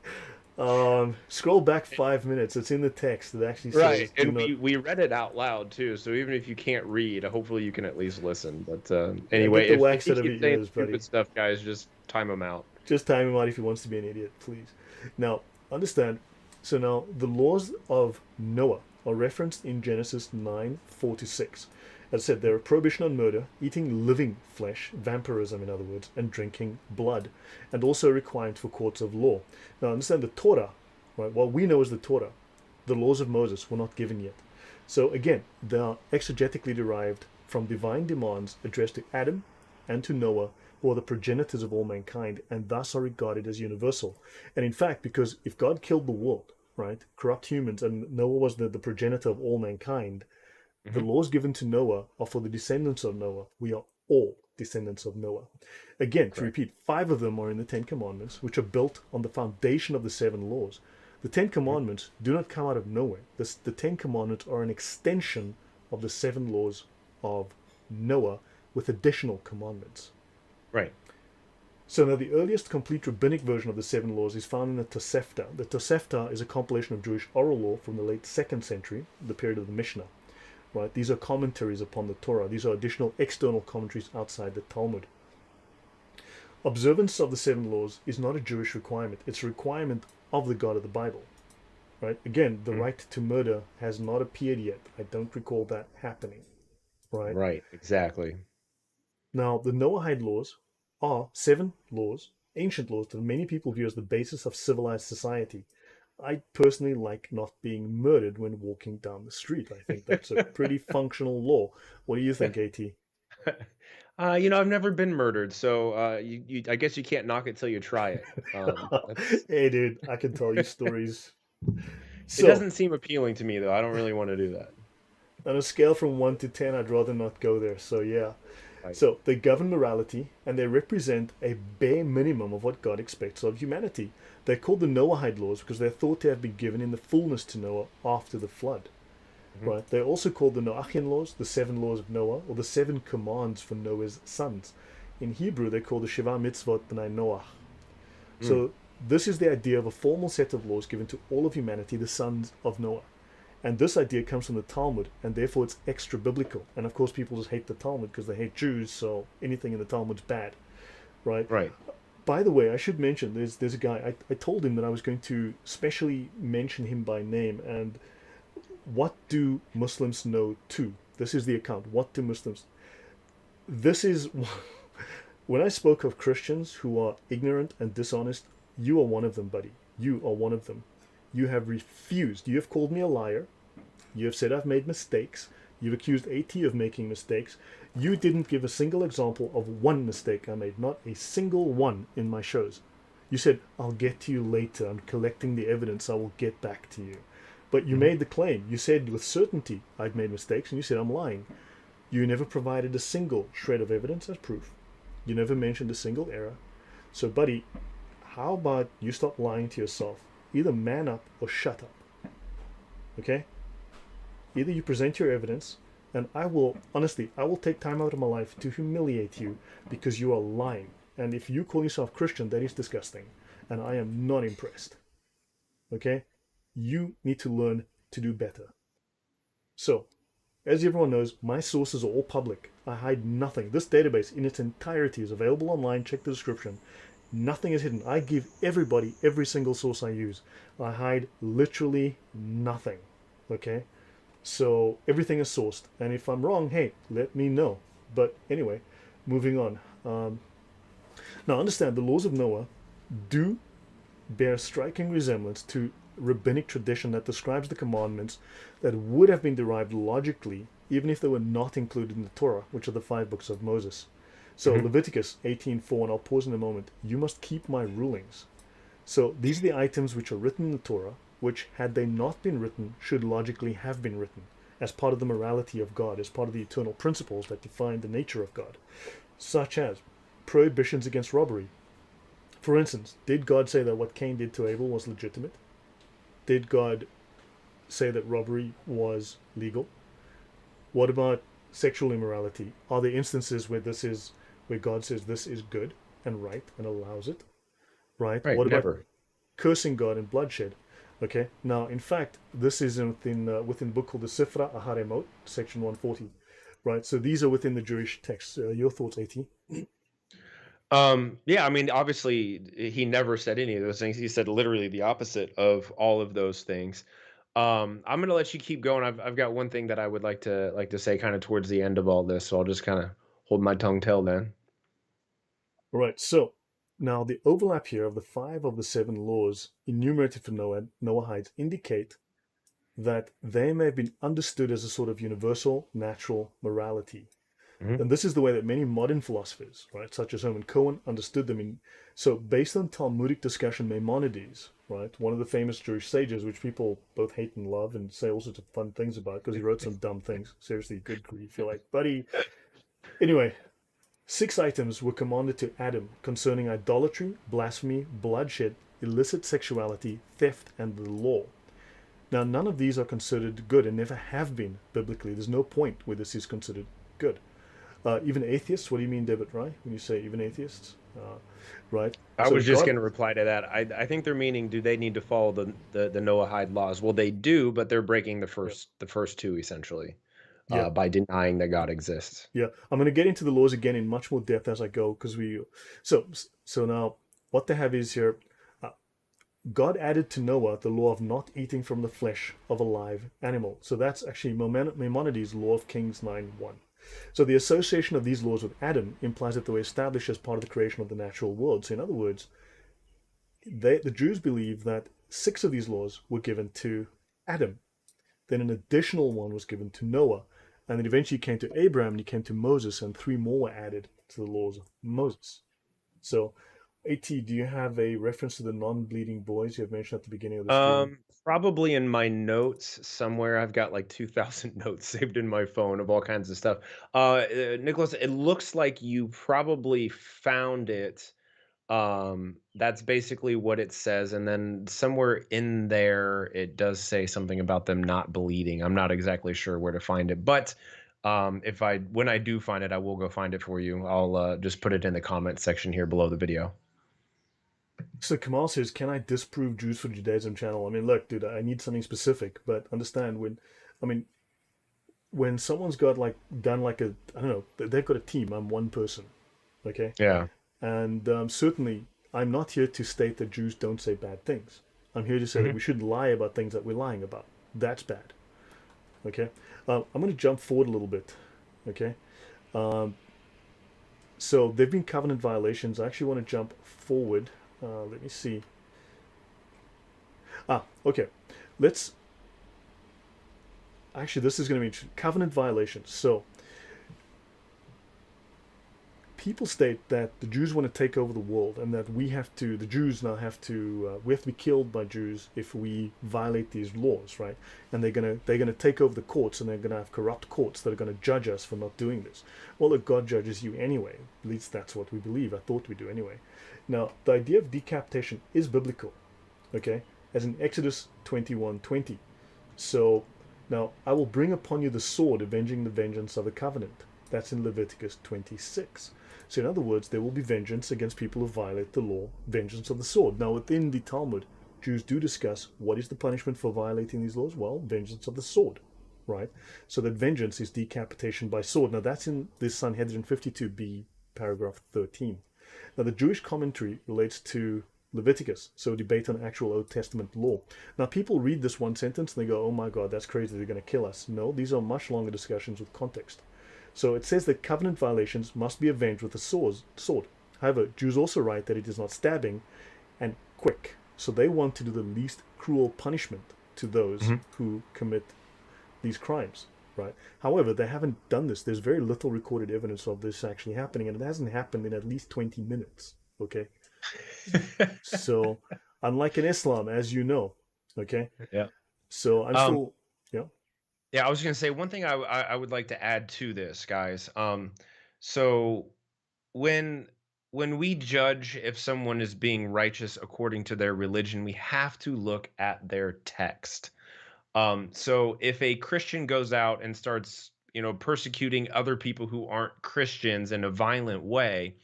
Scroll back 5 minutes. It's in the text. It actually Right. says, "Do And not." we read it out loud too. So even if you can't read, hopefully you can at least listen. But Yeah, get anyway, the if wax he out of keeps your saying ears, stupid buddy. stuff, guys, just time him out. Just time him out if he wants to be an idiot, please. Now, understand. So now the laws of Noah are referenced in Genesis 9:4-6. As I said, there are prohibition on murder, eating living flesh, vampirism in other words, and drinking blood, and also a requirement for courts of law. Now, understand the Torah, right? What we know as the Torah, the laws of Moses were not given yet. So again, they are exegetically derived from divine demands addressed to Adam and to Noah, who are the progenitors of all mankind, and thus are regarded as universal. And in fact, because if God killed the world, right, corrupt humans, and Noah was the progenitor of all mankind, the Mhm. laws given to Noah are for the descendants of Noah. We are all descendants of Noah. Again, to Correct. repeat, 5 of them are in the Ten Commandments, which are built on the foundation of the 7 laws. The Ten Mhm. Commandments do not come out of nowhere. The Ten Commandments are an extension of the 7 laws of Noah with additional commandments. Right. So now the earliest complete rabbinic version of the 7 laws is found in the Tosefta. The Tosefta is a compilation of Jewish oral law from the late 2nd century, the period of the Mishnah. Right? These are commentaries upon the Torah. These are additional external commentaries outside the Talmud. Observance of the 7 laws is not a Jewish requirement. It's a requirement of the God of the Bible. Right? Again, the Mhm. right to murder has not appeared yet. I don't recall that happening. Right? Right. Exactly. Now, the Noahide laws are 7 laws, ancient laws that many people view as the basis of civilized society. I personally like not being murdered when walking down the street. I think that's a pretty functional law. What do you think, AT? I've never been murdered, so I guess you can't knock it till you try it. That's Hey, dude, I can tell you stories. it So, doesn't seem appealing to me though. I don't really want to do that. on a scale from 1 to 10, I'd rather not go there. So, yeah. Right. So, they govern morality and they represent a bare minimum of what God expects of humanity. They're called the Noahide laws because they're thought to have been given in the fullness to Noah after the flood. Mhm. Right? They're also called the Noachian laws, the 7 laws of Noah, or the 7 commands for Noah's sons. In Hebrew, they're called the Shiva Mitzvot B'nai Noach. Mm. So this is the idea of a formal set of laws given to all of humanity, the sons of Noah. And this idea comes from the Talmud, and therefore it's extra biblical. And of course, people just hate the Talmud because they hate Jews, so anything in the Talmud's bad, right? Right. By the way, I should mention there's a guy. I told him that I was going to specially mention him by name. And what do Muslims know too? This is the account. What do Muslims? This is when I spoke of Christians who are ignorant and dishonest. You are one of them, buddy. You are one of them. You have refused. You have called me a liar. You have said I've made mistakes. You've accused AT of making mistakes. You didn't give a single example of one mistake I made, not a single one in my shows. You said, I'll get to you later. I'm collecting the evidence. I will get back to you. But you Mhm. made the claim. You said with certainty I've made mistakes, and you said I'm lying. You never provided a single shred of evidence as proof. You never mentioned a single error. So, buddy, how about you stop lying to yourself? Either man up or shut up. Okay? Either you present your evidence, and I will, honestly, I will take time out of my life to humiliate you because you are lying. And if you call yourself Christian, that is disgusting. And I am not impressed. Okay? You need to learn to do better. So, as everyone knows, my sources are all public. I hide nothing. This database in its entirety is available online. Check the description. Nothing is hidden. I give everybody every single source I use. I hide literally nothing. Okay? So everything is sourced. And if I'm wrong, hey, let me know. But anyway, moving on. Now understand the laws of Noah do bear striking resemblance to rabbinic tradition that describes the commandments that would have been derived logically even if they were not included in the Torah, which are the 5 books of Moses. So Mhm. Leviticus 18:4, and I'll pause in a moment. You must keep my rulings. So these are the items which are written in the Torah, which, had they not been written, should logically have been written as part of the morality of God, as part of the eternal principles that define the nature of God, such as prohibitions against robbery. For instance, did God say that what Cain did to Abel was legitimate? Did God say that robbery was legal? What about sexual immorality? Are there instances where God says this is good and right and allows it? Right? Right, What about never. cursing God and bloodshed? Okay. Now, in fact, this is within a book called the Sifra Aharemot, section 140. Right. So these are within the Jewish texts. Your thoughts, At? Yeah, I mean, obviously, he never said any of those things. He said literally the opposite of all of those things. I'm gonna let you keep going. I've got one thing that I would like to say kind of towards the end of all this, so I'll just kind of hold my tongue till then. All right. So now the overlap here of the 5 of the 7 laws enumerated for Noahides indicate that they may have been understood as a sort of universal natural morality. Mhm. And this is the way that many modern philosophers, right, such as Herman Cohen, understood them. So based on Talmudic discussion, Maimonides, right, one of the famous Jewish sages, which people both hate and love and say all sorts of fun things about because he wrote some dumb things. Seriously, good grief. You're like, buddy. Anyway, 6 items were commanded to Adam concerning idolatry, blasphemy, bloodshed, illicit sexuality, theft, and the law. Now, none of these are considered good and never have been biblically. There's no point where this is considered good. Even atheists, what do you mean, David Rye, when you say even atheists? Right? I So was just God, going to reply to that. I think they're meaning, do they need to follow the Noahide laws? Well, they do, but they're breaking yeah, the first two essentially, yeah, by denying that God exists. yeah. I'm going to get into the laws again in much more depth as I go because so, so now what they have is here, uh, God added to Noah the law of not eating from the flesh of a live animal. So that's actually Maimonides' Law of Kings 9:1. So the association of these laws with Adam implies that they were established as part of the creation of the natural world. So in other words, the Jews believe that 6 of these laws were given to Adam. Then an additional one was given to Noah. And then eventually came to Abraham and he came to Moses, and 3 more were added to the laws of Moses. So, At, do you have a reference to the non-bleeding boys you have mentioned at the beginning of the stream? Probably in my notes somewhere. I've got like 2,000 notes saved in my phone of all kinds of stuff. Nicholas, it looks like you probably found it. That's basically what it says, and then somewhere in there it does say something about them not bleeding. I'm not exactly sure where to find it, but if I when I do find it, I will go find it for you. I'll just put it in the comment section here below the video. So Kamal says, "Can I disprove Jews for Judaism channel?" I mean, look, dude, I need something specific, but understand I mean, when someone's got like done like I don't know, they've got a team. I'm one person, okay, Yeah. and certainly I'm not here to state that Jews don't say bad things. I'm here to say that Mhm. we shouldn't lie about things that we're lying about. That's bad, okay. I'm going to jump forward a little bit, okay. Um, so there've been covenant violations. I actually want to jump forward. Let me see. Okay. Let's Actually, this is going to be covenant violations. So people state that the Jews want to take over the world, and that the Jews now we have to be killed by Jews if we violate these laws, right? And they're gonna take over the courts, and they're gonna have corrupt courts that are gonna judge us for not doing this. Well, look, God judges you anyway. At least that's what we believe. I thought we do anyway. Now, the idea of decapitation is biblical, okay? As in Exodus 21:20. So now I will bring upon you the sword, avenging the vengeance of the covenant. That's in Leviticus 26. So in other words, there will be vengeance against people who violate the law, vengeance of the sword. Now within the Talmud, Jews do discuss what is the punishment for violating these laws? Well, vengeance of the sword, right? So that vengeance is decapitation by sword. Now that's in this Sanhedrin 52b, paragraph 13. Now the Jewish commentary relates to Leviticus, so a debate on actual Old Testament law. Now people read this one sentence and they go, oh my God, that's crazy, they're going to kill us. No, these are much longer discussions with context. So it says that covenant violations must be avenged with a sword. However, Jews also write that it is not stabbing and quick. So they want to do the least cruel punishment to those who commit these crimes, right? However, they haven't done this. There's very little recorded evidence of this actually happening, and it hasn't happened in at least 20 minutes, okay? So, unlike in Islam, as you know, okay? Yeah. So I'm still, yeah. Yeah, I was going to say one thing I would like to add to this, guys. So when we judge if someone is being righteous according to their religion, we have to look at their text. So if a Christian goes out and starts, persecuting other people who aren't Christians in a violent way,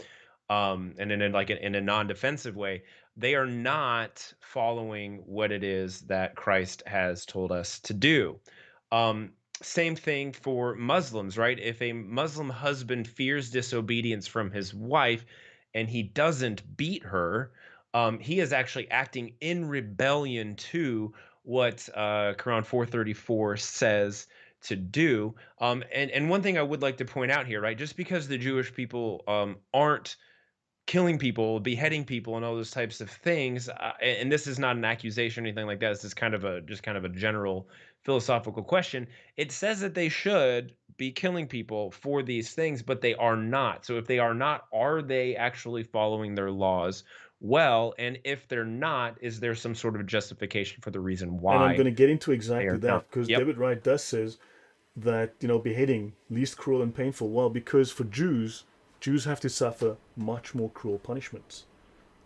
and in a non-defensive way, they are not following what it is that Christ has told us to do. Um, Same thing for Muslims, right? If a Muslim husband fears disobedience from his wife and he doesn't beat her, he is actually acting in rebellion to what Quran 434 says to do. And one thing I would like to point out here, right? Just because the Jewish people aren't killing people, beheading people, and all those types of things. And this is not an accusation or anything like that. This is kind of a general philosophical question. It says that they should be killing people for these things, but they are not. So if they are not, are they actually following their laws well? And if they're not, is there some sort of justification for the reason why? And I'm going to get into they exactly are that, not? because Yep. David Wright does says that, beheading, least cruel and painful. Well, because for Jews have to suffer much more cruel punishments,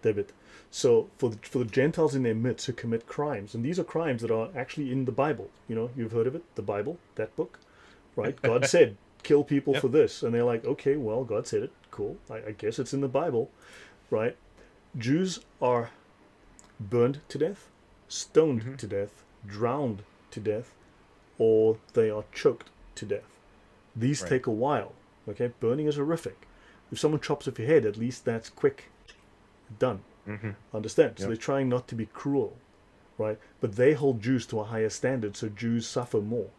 David. So for the Gentiles in their midst who commit crimes, and these are crimes that are actually in the Bible. You've heard of it, the Bible, that book, right? God said, kill people Yep. for this. And they're like, okay, well, God said it. Cool. I guess it's in the Bible, right? Jews are burned to death, stoned to death, drowned to death, or they are choked to death. These Right. take a while. Okay, burning is horrific. If someone chops off your head, at least that's quick, done. Understand? So Yep. they're trying not to be cruel, right? But they hold Jews to a higher standard, so Jews suffer more.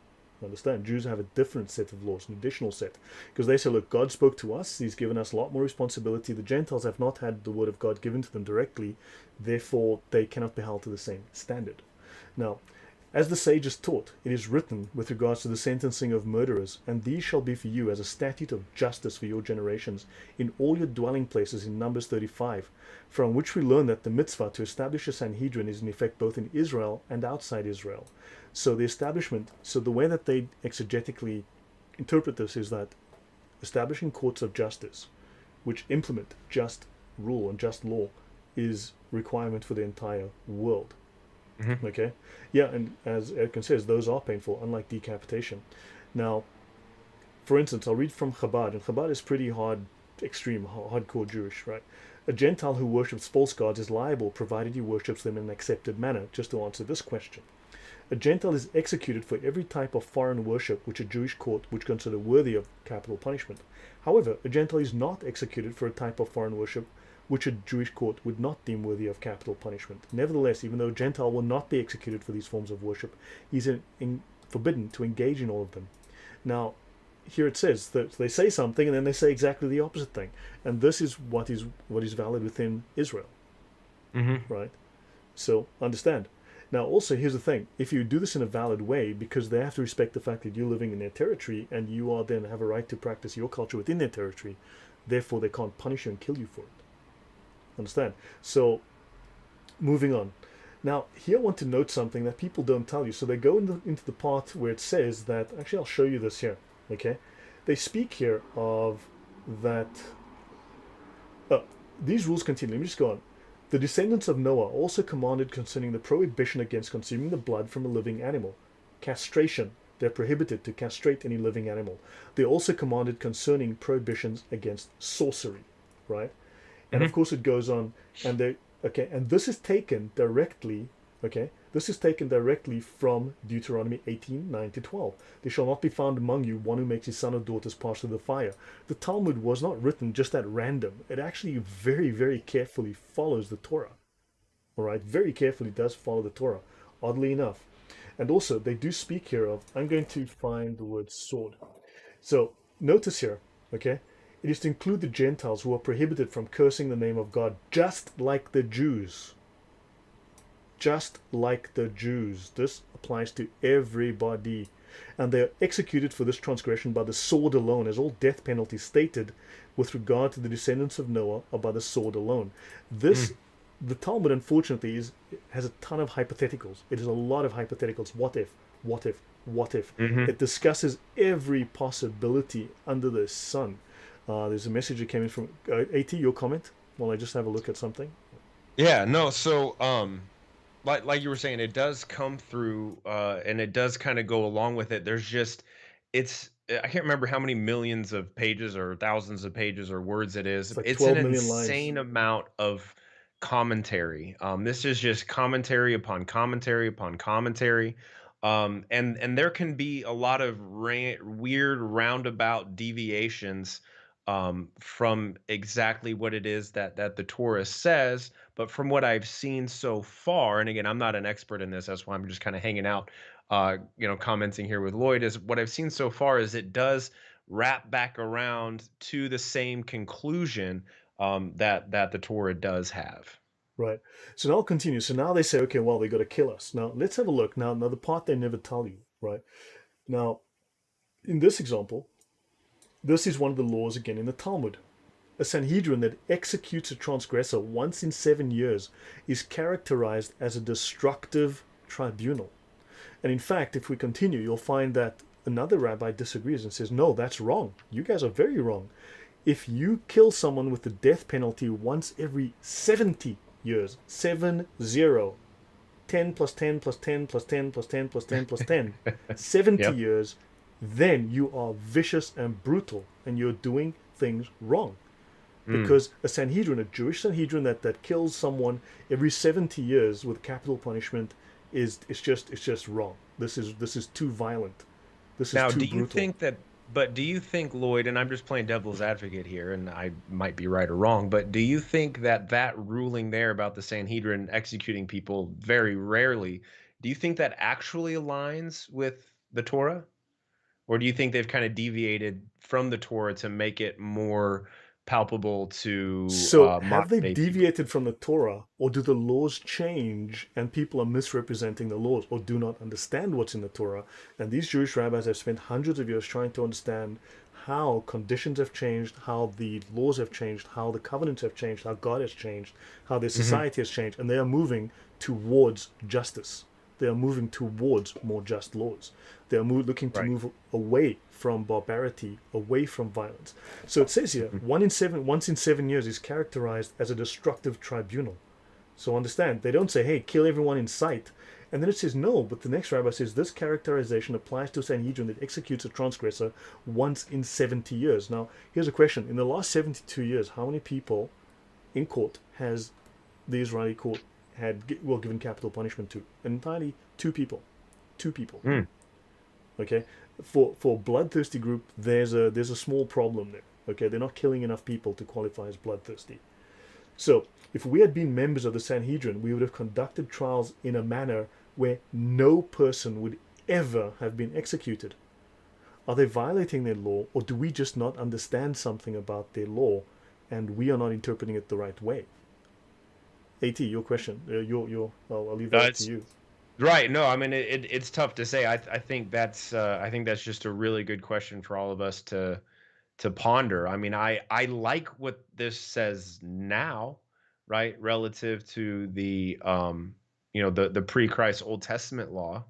Understand? Jews have a different set of laws, an additional set, because they say, look, God spoke to us. He's given us a lot more responsibility. The Gentiles have not had the word of God given to them directly, therefore they cannot be held to the same standard. Now, as the sages taught, it is written with regards to the sentencing of murderers, and these shall be for you as a statute of justice for your generations in all your dwelling places, in Numbers 35, from which we learn that the mitzvah to establish a Sanhedrin is in effect both in Israel and outside Israel. So the way that they exegetically interpret this is that establishing courts of justice, which implement just rule and just law, is requirement for the entire world. Okay, yeah, and as Erkin says, those are painful, unlike decapitation. Now, for instance, I'll read from Chabad, and Chabad is pretty extreme, hardcore Jewish, right? A Gentile who worships false gods is liable, provided he worships them in an accepted manner. Just to answer this question, a Gentile is executed for every type of foreign worship which a Jewish court would consider worthy of capital punishment. However, a Gentile is not executed for a type of foreign worship which a Jewish court would not deem worthy of capital punishment. Nevertheless, even though a Gentile will not be executed for these forms of worship, he's forbidden to engage in all of them. Now, here it says that they say something and then they say exactly the opposite thing, and this is what is valid within Israel, right? So understand. Now, also, here's the thing: if you do this in a valid way, because they have to respect the fact that you're living in their territory and you are then have a right to practice your culture within their territory, Therefore, they can't punish you and kill you for it. Understand? So, moving on. Now, here I want to note something that people don't tell you. So they go into the part where it says that, actually, I'll show you this here. Okay? They speak here of that. These rules continue. Let me just go on. The descendants of Noah also commanded concerning the prohibition against consuming the blood from a living animal. Castration. They're prohibited to castrate any living animal. They also commanded concerning prohibitions against sorcery. Right? And of course it goes on, and they and this is taken directly, this is taken directly from Deuteronomy 18:9-12. There shall not be found among you one who makes his son or daughters pass through the fire. The Talmud was not written just at random. It actually very, very carefully follows the Torah. All right, very carefully does follow the Torah, oddly enough. And also, they do speak here of, I'm going to find the word sword. So, notice here, okay? It is to include the Gentiles who are prohibited from cursing the name of God, just like the Jews. Just like the Jews. This applies to everybody. And they are executed for this transgression by the sword alone, as all death penalties stated with regard to the descendants of Noah are by the sword alone. This, the Talmud, unfortunately, has a ton of hypotheticals. It is a lot of hypotheticals. What if? What if? What if? It discusses every possibility under the sun. There's a message that came in from AT. Your comment? While I just have a look at something. Yeah, no. So, like you were saying, it does come through, and it does kind of go along with it. There's just, I can't remember how many millions of pages or thousands of pages or words it is. It's like It's an 12 million lines. insane amount of commentary. This is just commentary upon commentary upon commentary. And there can be a lot of weird roundabout deviations from exactly what it is that the Torah says. But from what I've seen so far, and again, I'm not an expert in this, that's why I'm just kind of hanging out, commenting here with Lloyd, is what I've seen so far is it does wrap back around to the same conclusion that the Torah does have. Right. So now I'll continue. So now they say, okay, well, they got to kill us. Now let's have a look. Now the part they never tell you, right? Now, in this example, this is one of the laws again in the Talmud. A Sanhedrin that executes a transgressor once in 7 years is characterized as a destructive tribunal. And in fact, if we continue, you'll find that another rabbi disagrees and says, no, that's wrong. You guys are very wrong. If you kill someone with the death penalty once every 70 years, 7 0, 10 plus 10 plus 10 plus 10 plus 10 plus 10 plus 10, 70 Yep. years, then you are vicious and brutal and you're doing things wrong. Because a Sanhedrin, a Jewish Sanhedrin that kills someone every 70 years with capital punishment it's just wrong. This is too violent. This is Now, too do you brutal. think that, but do you think, Lloyd, and I'm just playing devil's advocate here, and I might be right or wrong, but do you think that ruling there about the Sanhedrin executing people very rarely, do you think that actually aligns with the Torah? Or do you think they've kind of deviated from the Torah to make it more palpable to So have modern they day people? deviated from the Torah, or do the laws change and people are misrepresenting the laws or do not understand what's in the Torah? And these Jewish rabbis have spent hundreds of years trying to understand how conditions have changed, how the laws have changed, how the covenants have changed, how God has changed, how their society has changed, and they are moving towards justice. They are moving towards more just laws. They are looking to Right. move away from barbarity, away from violence. So it says here, once in 7 years is characterized as a destructive tribunal. So understand, they don't say, hey, kill everyone in sight. And then it says, no, but the next rabbi says, this characterization applies to a Sanhedrin that executes a transgressor once in 70 years. Now, here's a question. In the last 72 years, how many people in court has the Israeli court given capital punishment to? Entirely two people. Two people. Okay, for bloodthirsty group, there's a small problem there. Okay, they're not killing enough people to qualify as bloodthirsty. So if we had been members of the Sanhedrin, we would have conducted trials in a manner where no person would ever have been executed. Are they violating their law, or do we just not understand something about their law, and we are not interpreting it the right way? At, your question. I'll leave that up to It's you. right. No, I mean it's tough to say. I think that's just a really good question for all of us to ponder. I mean, I like what this says now, right, relative to the the pre-Christ Old Testament law.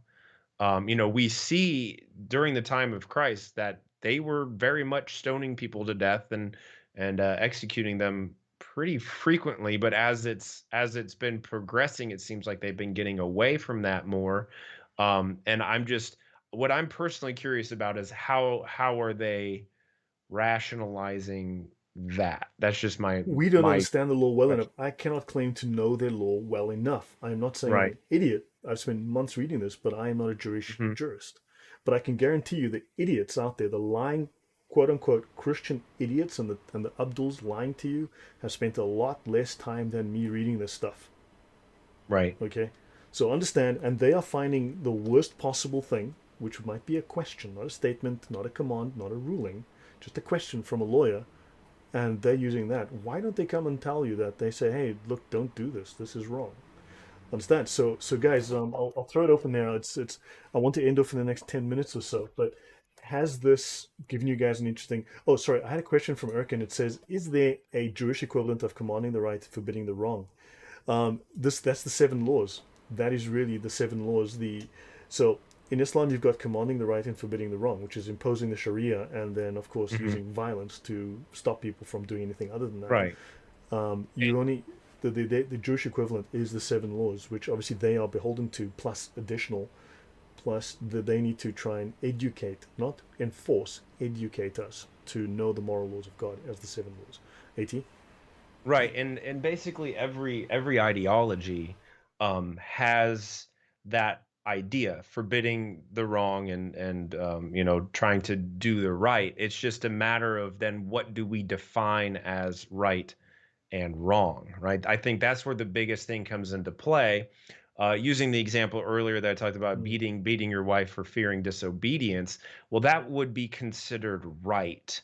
We see during the time of Christ that they were very much stoning people to death and executing them pretty frequently. But as it's been progressing, it seems like they've been getting away from that more. And what I'm personally curious about is how are they rationalizing that? That's just We don't my understand the law well enough. question. I cannot claim to know their law well enough. I am not saying I'm Right. an idiot. I've spent months reading this, but I am not a Jewish Hmm. jurist. But I can guarantee you the idiots out there, the lying, quote unquote, Christian idiots and the Abduls lying to you have spent a lot less time than me reading this stuff. Right. Okay? So understand, and they are finding the worst possible thing, which might be a question, not a statement, not a command, not a ruling, just a question from a lawyer, and they're using that. Why don't they come and tell you that? They say, hey, look, don't do this. This is wrong. Understand? So guys, I'll throw it open there. It's. I want to end off in the next 10 minutes or so. But has this given you guys an interesting? Oh, sorry, I had a question from Eric, and it says, is there a Jewish equivalent of commanding the right, forbidding the wrong? That's the seven laws. That is really the seven laws. So in Islam you've got commanding the right and forbidding the wrong, which is imposing the Sharia, and then of course Hmm. using violence to stop people from doing anything other than that. Right. You only the Jewish equivalent is the seven laws, which obviously they are beholden to, plus additional, plus that they need to try and educate, not enforce, educate us to know the moral laws of God as the seven laws. At Right, and basically every ideology has that idea, forbidding the wrong and trying to do the right. It's just a matter of then what do we define as right and wrong, right? I think that's where the biggest thing comes into play. Using the example earlier that I talked about, mm, beating your wife for fearing disobedience, well, that would be considered right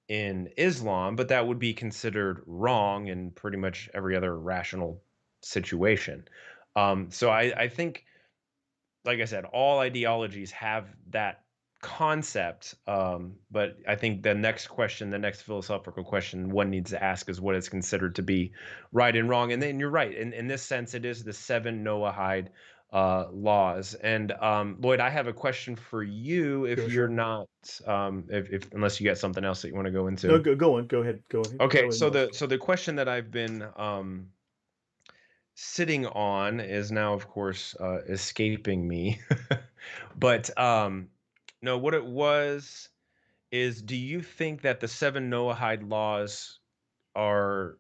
in Islam, but that would be considered wrong in pretty much every other rational situation. So I think, like I said, all ideologies have that concept. But I think the next question, the next philosophical question one needs to ask is what is considered to be right and wrong. And then you're right. In this sense, it is the seven Noahide laws. And Lloyd, I have a question for you if sure, you're sure. not, if unless you got something else that you want to go No, into. go on. Go ahead. Go ahead. Okay, Go ahead, so Mars. the question that I've been sitting on is now, of course, escaping me. But no, what it was is, do you think that the seven Noahide laws are?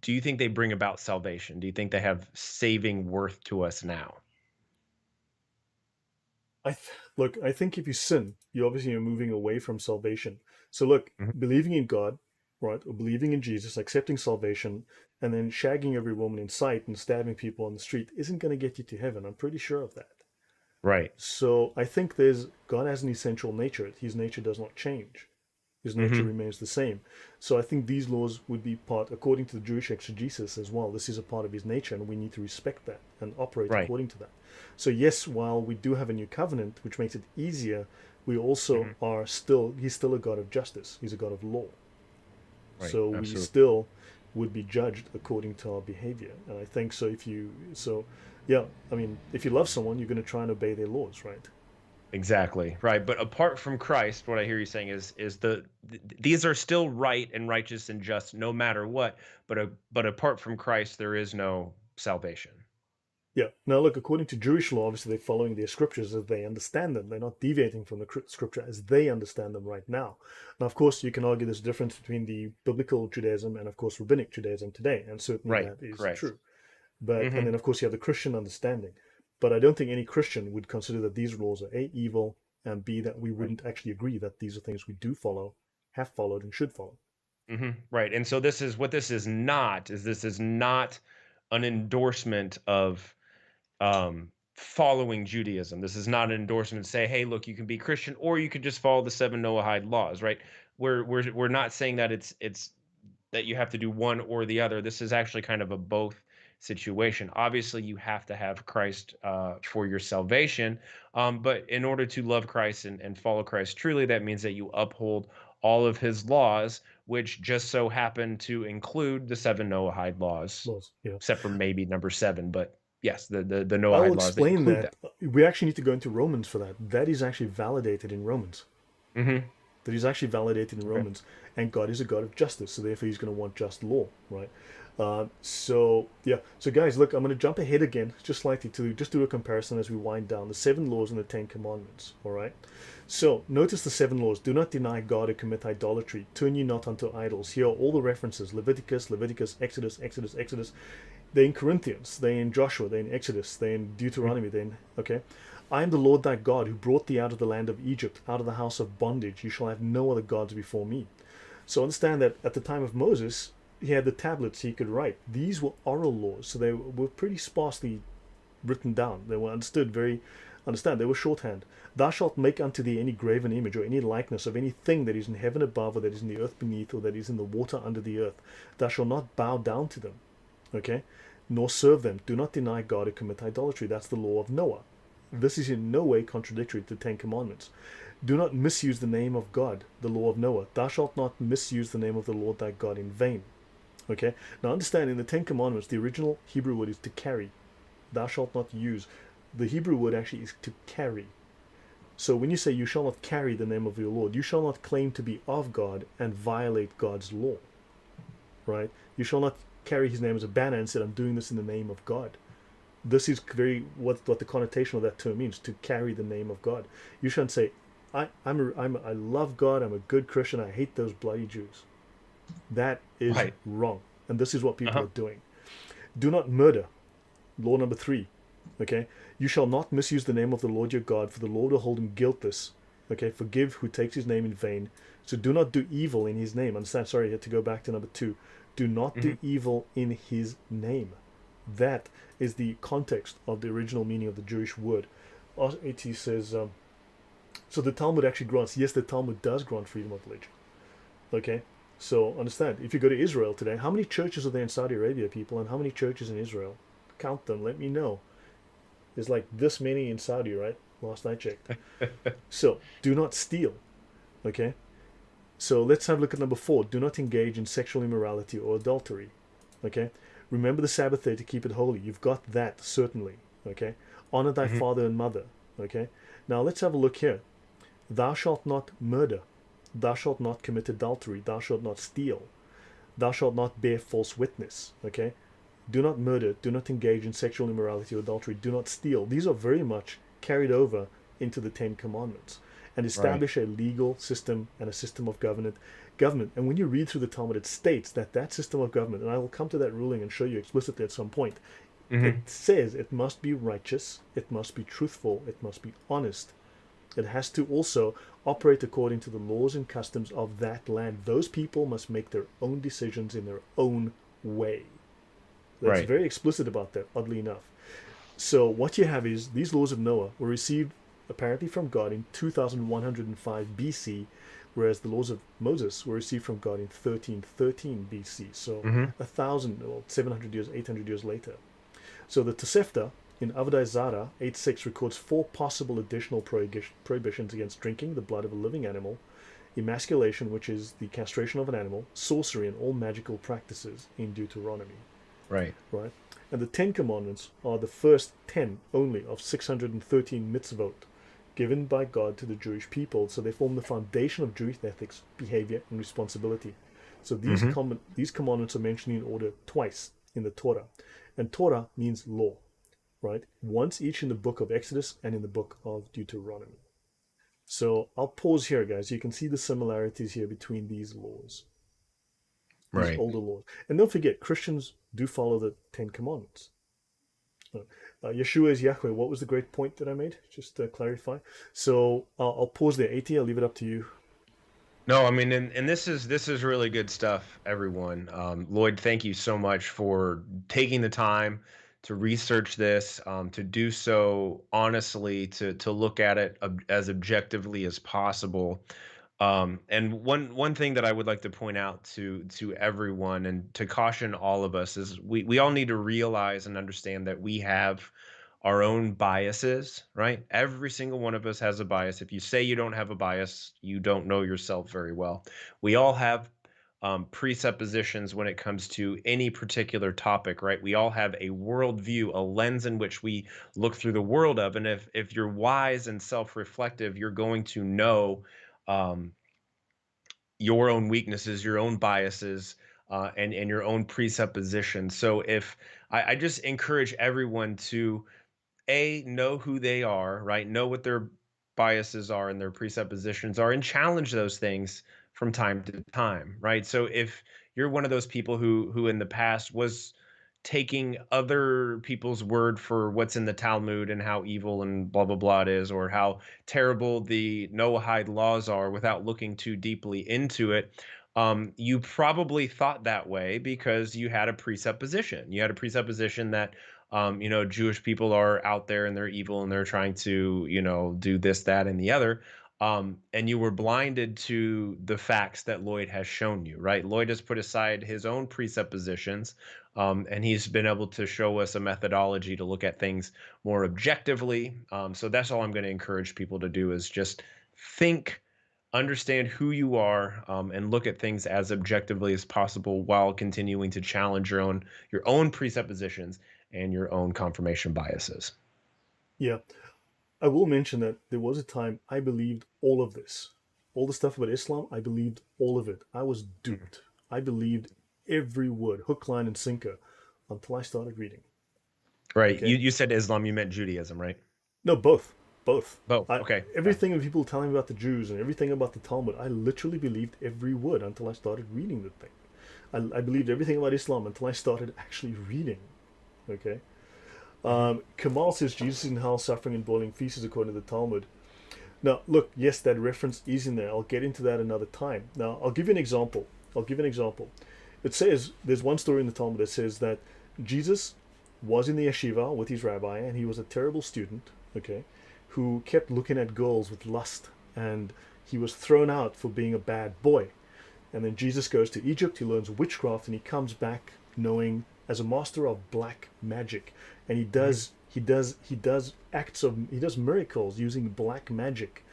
Do you think they bring about salvation? Do you think they have saving worth to us now? Look. I think if you sin, you obviously are moving away from salvation. So look, Mhm. believing in God, right, or believing in Jesus, accepting salvation, and then shagging every woman in sight and stabbing people on the street isn't going to get you to heaven. I'm pretty sure of that. Right. So I think God has an essential nature. His nature does not change. His nature Hmm. remains the same. So I think these laws would be part, according to the Jewish exegesis as well. This is a part of his nature, and we need to respect that and operate Right. according to that. So yes, while we do have a new covenant, which makes it easier, we also Hmm. are still. He's still a God of justice. He's a God of law. Right. So we Absolutely. still would be judged according to our behavior. And I think so. Yeah, I mean, if you love someone, you're going to try and obey their laws, right? Exactly. Right. But apart from Christ, what I hear you saying is these are still right and righteous and just no matter what, but apart from Christ there is no salvation. Yeah. Now, look, according to Jewish law, obviously they're following their scriptures as they understand them. They're not deviating from the scripture as they understand them right now. Now, of course, you can argue there's a difference between the biblical Judaism and, of course, rabbinic Judaism today, and certainly Right. that is Correct. true. And Hmm. then, of course, you have the Christian understanding. But I don't think any Christian would consider that these laws are A, evil, and B, that we Right. wouldn't actually agree that these are things we do follow, have followed, and should follow. Right. And so this is what this is not an endorsement of following Judaism. This is not an endorsement to say, hey, look, you can be Christian or you could just follow the seven Noahide laws, right? We're not saying that it's that you have to do one or the other. This is actually kind of a both situation. Obviously, you have to have Christ for your salvation, but in order to love Christ and follow Christ truly, that means that you uphold all of his laws, which just so happen to include the 7 Noahide laws, Laws. Yeah. except for maybe number 7, but yes, the I will Noahide laws, they explain include that. that. We actually need to go into Romans for that. That is actually validated in Romans. Hmm. That is actually validated in Okay. Romans. And God is a God of justice, so therefore he's going to want just law, right? So yeah. So guys, look, I'm going to jump ahead again, just slightly, to just do a comparison as we wind down the 7 laws and the 10 commandments. All right. So notice the 7 laws: do not deny God or commit idolatry. Turn you not unto idols. Here are all the references: Leviticus, Leviticus, Exodus, Exodus, Exodus. They're in Corinthians, they're in Joshua, they're in Exodus, they're in Deuteronomy, they're in, okay? I am the Lord thy God who brought thee out of the land of Egypt, out of the house of bondage. You shall have no other gods before me. So understand that at the time of Moses, he had the tablets he could write. These were oral laws, so they were pretty sparsely written down. They were understand, they were shorthand. Thou shalt make unto thee any graven image or any likeness of anything that is in heaven above, or that is in the earth beneath, or that is in the water under the earth. Thou shalt not bow down to them, okay? Nor serve them. Do not deny God or commit idolatry. That's the law of Noah. This is in no way contradictory to the 10 Commandments. Do not misuse the name of God, the law of Noah. Thou shalt not misuse the name of the Lord thy God in vain. Okay? Now understand, in the 10 Commandments, the original Hebrew word is to carry. Thou shalt not use. The Hebrew word actually is to carry. So when you say you shall not carry the name of your Lord, you shall not claim to be of God and violate God's law. Right? You shall not carry his name as a banner and say, I'm doing this in the name of God. This is very what the connotation of that term means, to carry the name of God. You shouldn't say, I love God, I'm a good Christian, I hate those bloody Jews. That is Right. wrong. And this is what people Uh-huh. are doing. Do not murder. Law number 3. Okay? You shall not misuse the name of the Lord your God, for the Lord will hold him guiltless. Okay? Forgive who takes his name in vain. So do not do evil in his name. Understand? Sorry, I had to go back to number 2. Do not Hmm. do evil in his name. That is the context of the original meaning of the Jewish word. AT says, so the Talmud actually grants, yes, the Talmud does grant freedom of religion. Okay? So understand, if you go to Israel today, how many churches are there in Saudi Arabia, people, and how many churches in Israel? Count them, let me know. There's like this many in Saudi, right? Last I checked. So, do not steal. Okay? So let's have a look at number 4. Do not engage in sexual immorality or adultery. Okay? Remember the Sabbath day to keep it holy. You've got that, certainly. Okay? Honor thy Hmm. father and mother. Okay? Now let's have a look here. Thou shalt not murder. Thou shalt not commit adultery. Thou shalt not steal. Thou shalt not bear false witness. Okay? Do not murder. Do not engage in sexual immorality or adultery. Do not steal. These are very much carried over into the 10 Commandments and Right. establish a legal system and a system of government. And when you read through the Talmud, it states that that system of government, and I will come to that ruling and show you explicitly at some point, it Hmm. says it must be righteous, it must be truthful, it must be honest. It has to also operate according to the laws and customs of that land. Those people must make their own decisions in their own way. That's Right. very explicit about that, oddly enough. So what you have is these laws of Noah were received apparently from God in 2105 BC, whereas the laws of Moses were received from God in 1313 BC. So Hmm. 700 years, 800 years later. So the Tosefta in Avodah Zarah 8:6 records 4 possible additional prohibitions against drinking the blood of a living animal, emasculation, which is the castration of an animal, sorcery, and all magical practices in Deuteronomy. Right. Right? And the 10 Commandments are the first 10 only of 613 mitzvot given by God to the Jewish people. So they form the foundation of Jewish ethics, behavior, and responsibility. So Hmm. these commandments are mentioned in order twice in the Torah. And Torah means law, right? Once each in the book of Exodus and in the book of Deuteronomy. So I'll pause here, guys. You can see the similarities here between these laws, these Right. older laws. And don't forget, Christians do follow the 10 Commandments. Yeshua is Yahweh. What was the great point that I made? Just to clarify. So I'll pause there. AT, I'll leave it up to you. No, I mean, and this is really good stuff, everyone. Lloyd, thank you so much for taking the time to research this, to do so honestly, to look at it as objectively as possible. And one thing that I would like to point out to everyone and to caution all of us is we all need to realize and understand that we have our own biases, right? Every single one of us has a bias. If you say you don't have a bias, you don't know yourself very well. We all have presuppositions when it comes to any particular topic, right? We all have a worldview, a lens in which we look through the world of. And if you're wise and self-reflective, you're going to know um, your own weaknesses, your own biases, and your own presuppositions. So if I just encourage everyone to know who they are, right? Know what their biases are and their presuppositions are, and challenge those things from time to time, right? So if you're one of those people who in the past was taking other people's word for what's in the Talmud and how evil and blah blah blah it is, or how terrible the Noahide laws are without looking too deeply into it, you probably thought that way because you had a presupposition. You had a presupposition that Jewish people are out there and they're evil and they're trying to, do this, that, and the other. And you were blinded to the facts that Lloyd has shown you, right? Lloyd has put aside his own presuppositions, and he's been able to show us a methodology to look at things more objectively. So that's all I'm going to encourage people to do is just think, understand who you are, and look at things as objectively as possible while continuing to challenge your own presuppositions and your own confirmation biases. Yeah. I will mention that there was a time I believed all of this. All the stuff about Islam, I believed all of it. I was duped. I believed every word, hook, line, and sinker, until I started reading. Right. You Okay? you said Islam, you meant Judaism, right? No, both. Both. Both. I, Okay. Okay. everything that people telling me about the Jews and everything about the Talmud, I literally believed every word until I started reading the thing. I believed everything about Islam until I started actually reading. Okay? Kamal says Jesus is in hell suffering and boiling feces according to the Talmud. Now, look, yes, that reference is in there. I'll get into that another time. Now, I'll give you an example. It says, there's one story in the Talmud that says that Jesus was in the yeshiva with his rabbi, and he was a terrible student, okay, who kept looking at girls with lust, and he was thrown out for being a bad boy. And then Jesus goes to Egypt, he learns witchcraft, and he comes back knowing as a master of black magic. And he does miracles using black magic,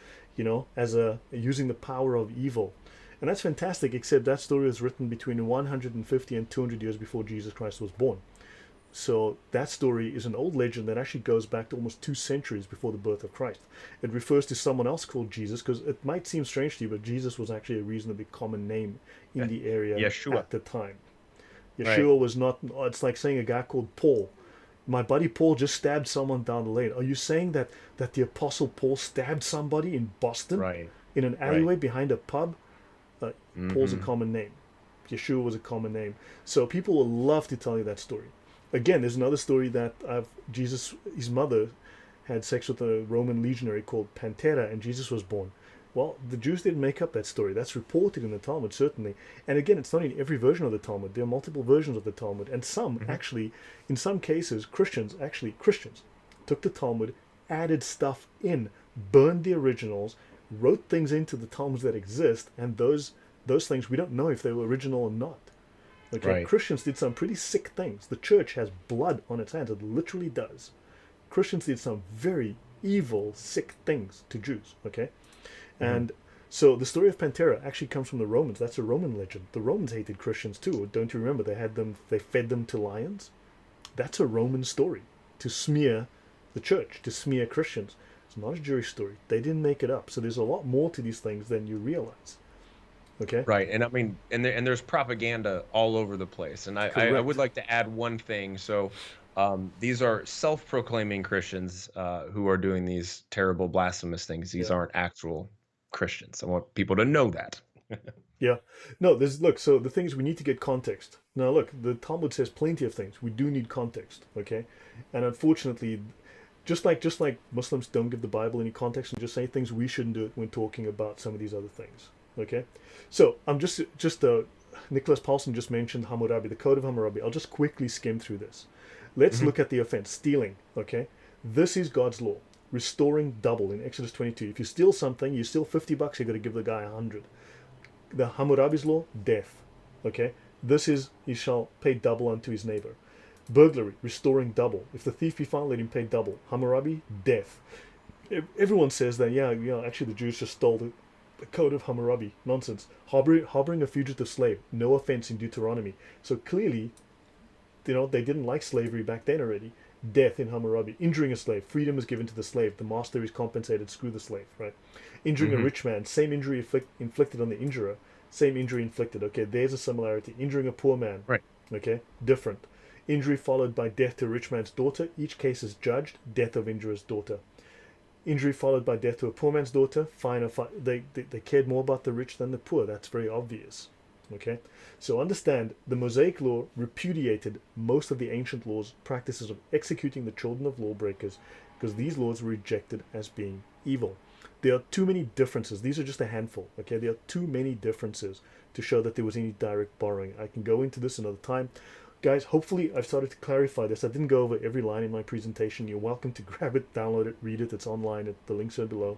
as using the power of evil. And that's fantastic, except that story was written between 150 and 200 years before Jesus Christ was born. So that story is an old legend that actually goes back to almost 2 centuries before the birth of Christ. It refers to someone else called Jesus, because it might seem strange to you, but Jesus was actually a reasonably common name in the area Yeshua. at the time. Right. Yeshua was not, it's like saying a guy called Paul. My buddy Paul just stabbed someone down the lane. Are you saying that the Apostle Paul stabbed somebody in Boston? Right. In an alleyway Right. behind a pub? Paul's a common name. Yeshua was a common name. So people will love to tell you that story. Again, there's another story that Jesus, his mother, had sex with a Roman legionary called Pantera, and Jesus was born. Well, the Jews didn't make up that story. That's reported in the Talmud, certainly. And again, it's not in every version of the Talmud. There are multiple versions of the Talmud. And some, actually, in some cases, Christians took the Talmud, added stuff in, burned the originals, wrote things into the Talmuds that exist, and those things, we don't know if they were original or not. Okay, Right. Christians did some pretty sick things. The church has blood on its hands. It literally does. Christians did some very evil, sick things to Jews. Okay, and so the story of Pantera actually comes from the Romans. That's a Roman legend. The Romans hated Christians too. Don't you remember? They fed them to lions. That's a Roman story to smear the church, to smear Christians. It's not a Jewish story. They didn't make it up. So there's a lot more to these things than you realize. Okay. Right. And I mean, there's propaganda all over the place. And I Correct. would like to add one thing. So these are self-proclaiming Christians who are doing these terrible blasphemous things. These Yeah. aren't actual Christians. I want people to know that. Yeah. No, so the thing is we need to get context. Now look, the Talmud says plenty of things. We do need context, okay? And unfortunately, just like Muslims don't give the Bible any context and just say things, we shouldn't do it when talking about some of these other things. Okay? So I'm just Nicholas Paulson just mentioned Hammurabi, the Code of Hammurabi. I'll just quickly skim through this. Let's look at the offense, stealing, okay? This is God's law. Restoring double in Exodus 22. If you steal something, you steal $50, you got to give the guy 100. The Hammurabi's law, death. Okay, this is he shall pay double unto his neighbor. Burglary, restoring double. If the thief be found, let him pay double. Hammurabi, death. Everyone says that, actually the Jews just stole the code of Hammurabi. Nonsense. Harboring a fugitive slave, no offense in Deuteronomy. So clearly, they didn't like slavery back then already. Death in Hammurabi. Injuring a slave, freedom is given to the slave. The master is compensated, screw the slave, right? Injuring a rich man, same injury inflicted on the injurer, same injury inflicted. Okay, there's a similarity. Injuring a poor man, Right. okay, different. Injury followed by death to a rich man's daughter, each case is judged, death of injurer's daughter. Injury followed by death to a poor man's daughter, fine. They cared more about the rich than the poor. That's very obvious. Okay, so understand the Mosaic law repudiated most of the ancient laws, practices of executing the children of lawbreakers, because these laws were rejected as being evil. There are too many differences. These are just a handful. Okay, there are too many differences to show that there was any direct borrowing. I can go into this another time. Guys, hopefully I've started to clarify this. I didn't go over every line in my presentation. You're welcome to grab it, download it, read it. It's online. The links are below.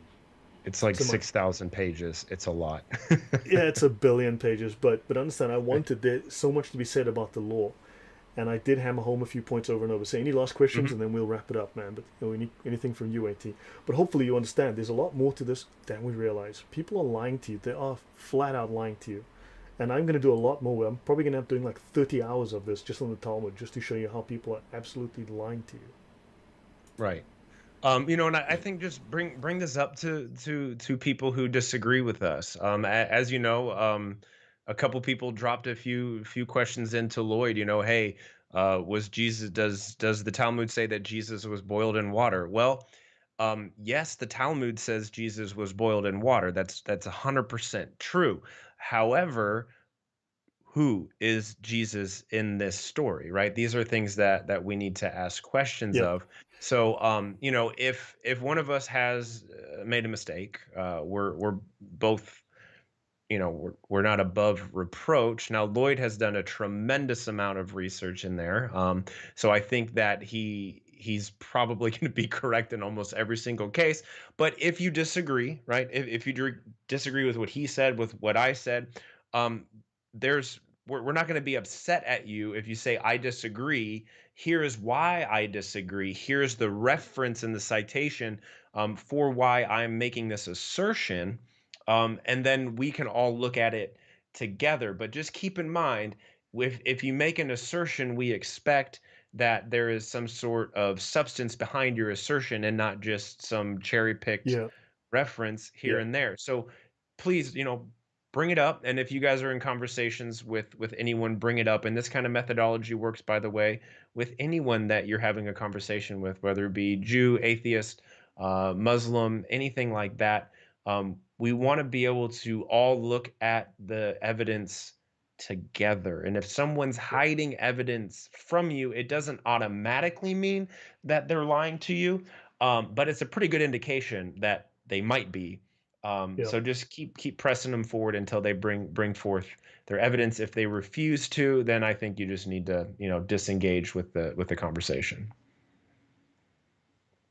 It's like 6,000 pages. It's a lot. Yeah, it's a billion pages, but understand, I wanted there so much to be said about the law, and I did hammer home a few points over and over. So any last questions, and then we'll wrap it up, man. But we need anything from you, AT. But hopefully you understand. There's a lot more to this than we realize. People are lying to you. They are flat out lying to you. And I'm going to do a lot more. I'm probably going to end up doing like 30 hours of this just on the Talmud, just to show you how people are absolutely lying to you. Right. And I think just bring this up to people who disagree with us. As you know, a couple people dropped a few questions into Lloyd. Hey, was Jesus? Does the Talmud say that Jesus was boiled in water? Well, yes, the Talmud says Jesus was boiled in water. That's 100% true. However, who is Jesus in this story, right? These are things that we need to ask questions Yeah, of. So, if one of us has made a mistake, we're both, we're not above reproach. Now, Lloyd has done a tremendous amount of research in there, so I think that he's probably going to be correct in almost every single case. But if you disagree, right? If you disagree with what he said, with what I said, um, there's we're not going to be upset at you if you say I disagree. Here is why I disagree. Here's the reference in the citation for why I'm making this assertion, and then we can all look at it together. But just keep in mind, if you make an assertion, we expect that there is some sort of substance behind your assertion and not just some cherry picked yeah, reference here yeah, and there. So please, bring it up. And if you guys are in conversations with anyone, bring it up. And this kind of methodology works, by the way, with anyone that you're having a conversation with, whether it be Jew, atheist, Muslim, anything like that. We want to be able to all look at the evidence together. And if someone's yeah, hiding evidence from you, it doesn't automatically mean that they're lying to you, but it's a pretty good indication that they might be. yeah. So just keep pressing them forward until they bring forth their evidence. If they refuse to, then I think you just need to disengage with the conversation.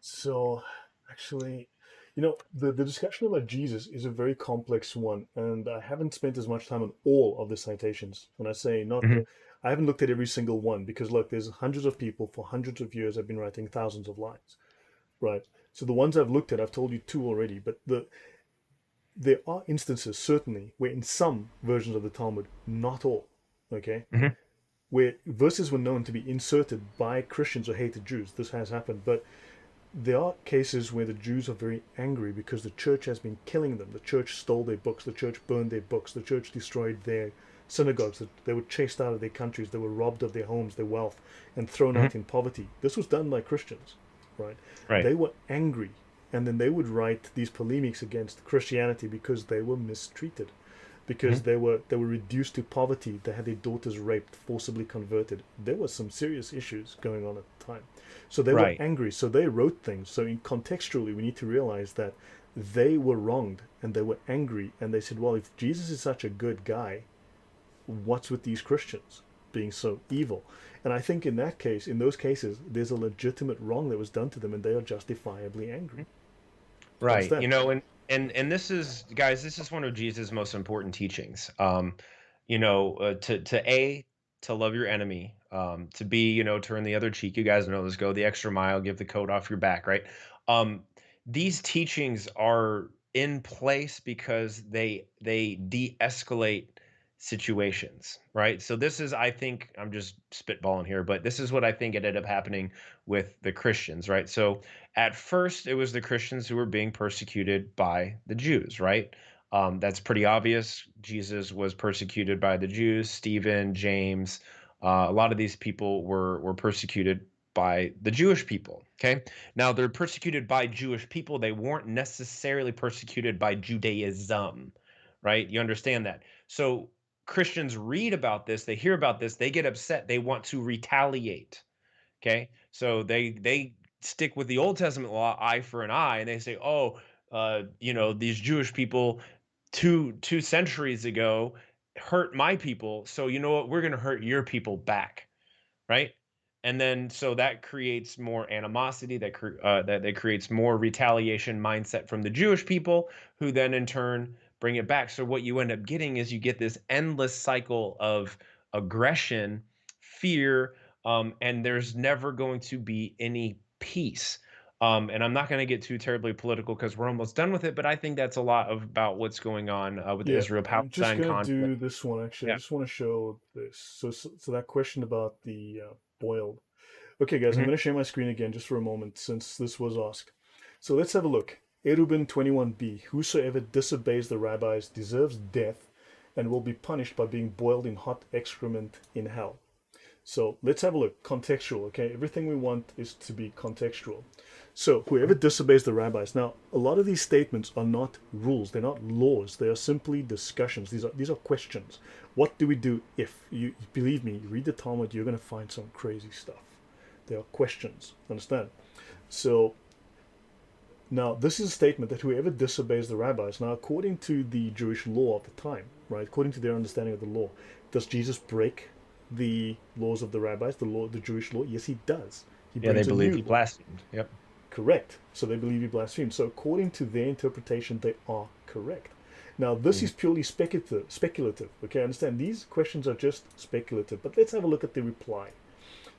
So, actually, the discussion about Jesus is a very complex one, and I haven't spent as much time on all of the citations. When I say not, Hmm. I haven't looked at every single one because look, there's hundreds of people for hundreds of years have been writing thousands of lines, right? So the ones I've looked at, I've told you two already, but there are instances certainly where in some versions of the Talmud, not all, okay, Hmm. where verses were known to be inserted by Christians or hated Jews. This has happened, but there are cases where the Jews are very angry because the church has been killing them. The church stole their books, the church burned their books, the church destroyed their synagogues, they were chased out of their countries, they were robbed of their homes, their wealth, and thrown Hmm. out in poverty. This was done by Christians, right? Right. They were angry, and then they would write these polemics against Christianity because they were mistreated, because Hmm. they were reduced to poverty, they had their daughters raped, forcibly converted. There were some serious issues going on at the time. So they were Right. angry. So they wrote things. So in contextually, we need to realize that they were wronged and they were angry, and they said, well, if Jesus is such a good guy, what's with these Christians being so evil? And I think in that case, in those cases, there's a legitimate wrong that was done to them, and they are justifiably angry. Right. Understand? And this is, guys, this is one of Jesus' most important teachings. To love your enemy, to be, turn the other cheek. You guys know this, go the extra mile, give the coat off your back, right? These teachings are in place because they de-escalate situations, right? So this is, I think, I'm just spitballing here, but this is what I think ended up happening with the Christians, right? So at first, it was the Christians who were being persecuted by the Jews, right? That's pretty obvious. Jesus was persecuted by the Jews. Stephen, James, a lot of these people were persecuted by the Jewish people. Okay, now they're persecuted by Jewish people. They weren't necessarily persecuted by Judaism, right? You understand that? So Christians read about this, they hear about this, they get upset, they want to retaliate. Okay, so they stick with the Old Testament law, eye for an eye, and they say, oh, these Jewish people two centuries ago hurt my people, so you know what? We're going to hurt your people back, right? And then so that creates more animosity, that creates more retaliation mindset from the Jewish people, who then in turn bring it back. So what you end up getting is you get this endless cycle of aggression, fear, and there's never going to be any peace. And I'm not going to get too terribly political because we're almost done with it, but I think that's a lot about what's going on with the Yeah, I'm just Israel-Palestine gonna conflict. do this one actually. I Yeah. just want to show this. So that question about the boiled. Okay, guys, I'm Mhm. gonna share my screen again just for a moment since this was asked. So let's have a look. Erubin 21b. Whosoever disobeys the rabbis deserves death and will be punished by being boiled in hot excrement in hell. So let's have a look. Contextual, okay? Everything we want is to be contextual. So whoever disobeys the rabbis. Now, a lot of these statements are not rules. They're not laws. They are simply discussions. These are questions. What do we do if you believe me? You read the Talmud, you're going to find some crazy stuff. They are questions. Understand? So now this is a statement that whoever disobeys the rabbis. Now, according to the Jewish law of the time, right? According to their understanding of the law, does Jesus break the laws of the rabbis, the Jewish law? Yes, he does. He Yeah, they brings a believe new he law. blasphemed. Yep. Correct. So they believe he blasphemed. So according to their interpretation, they are correct. Now, this is purely speculative. Okay, understand? These questions are just speculative. But let's have a look at the reply.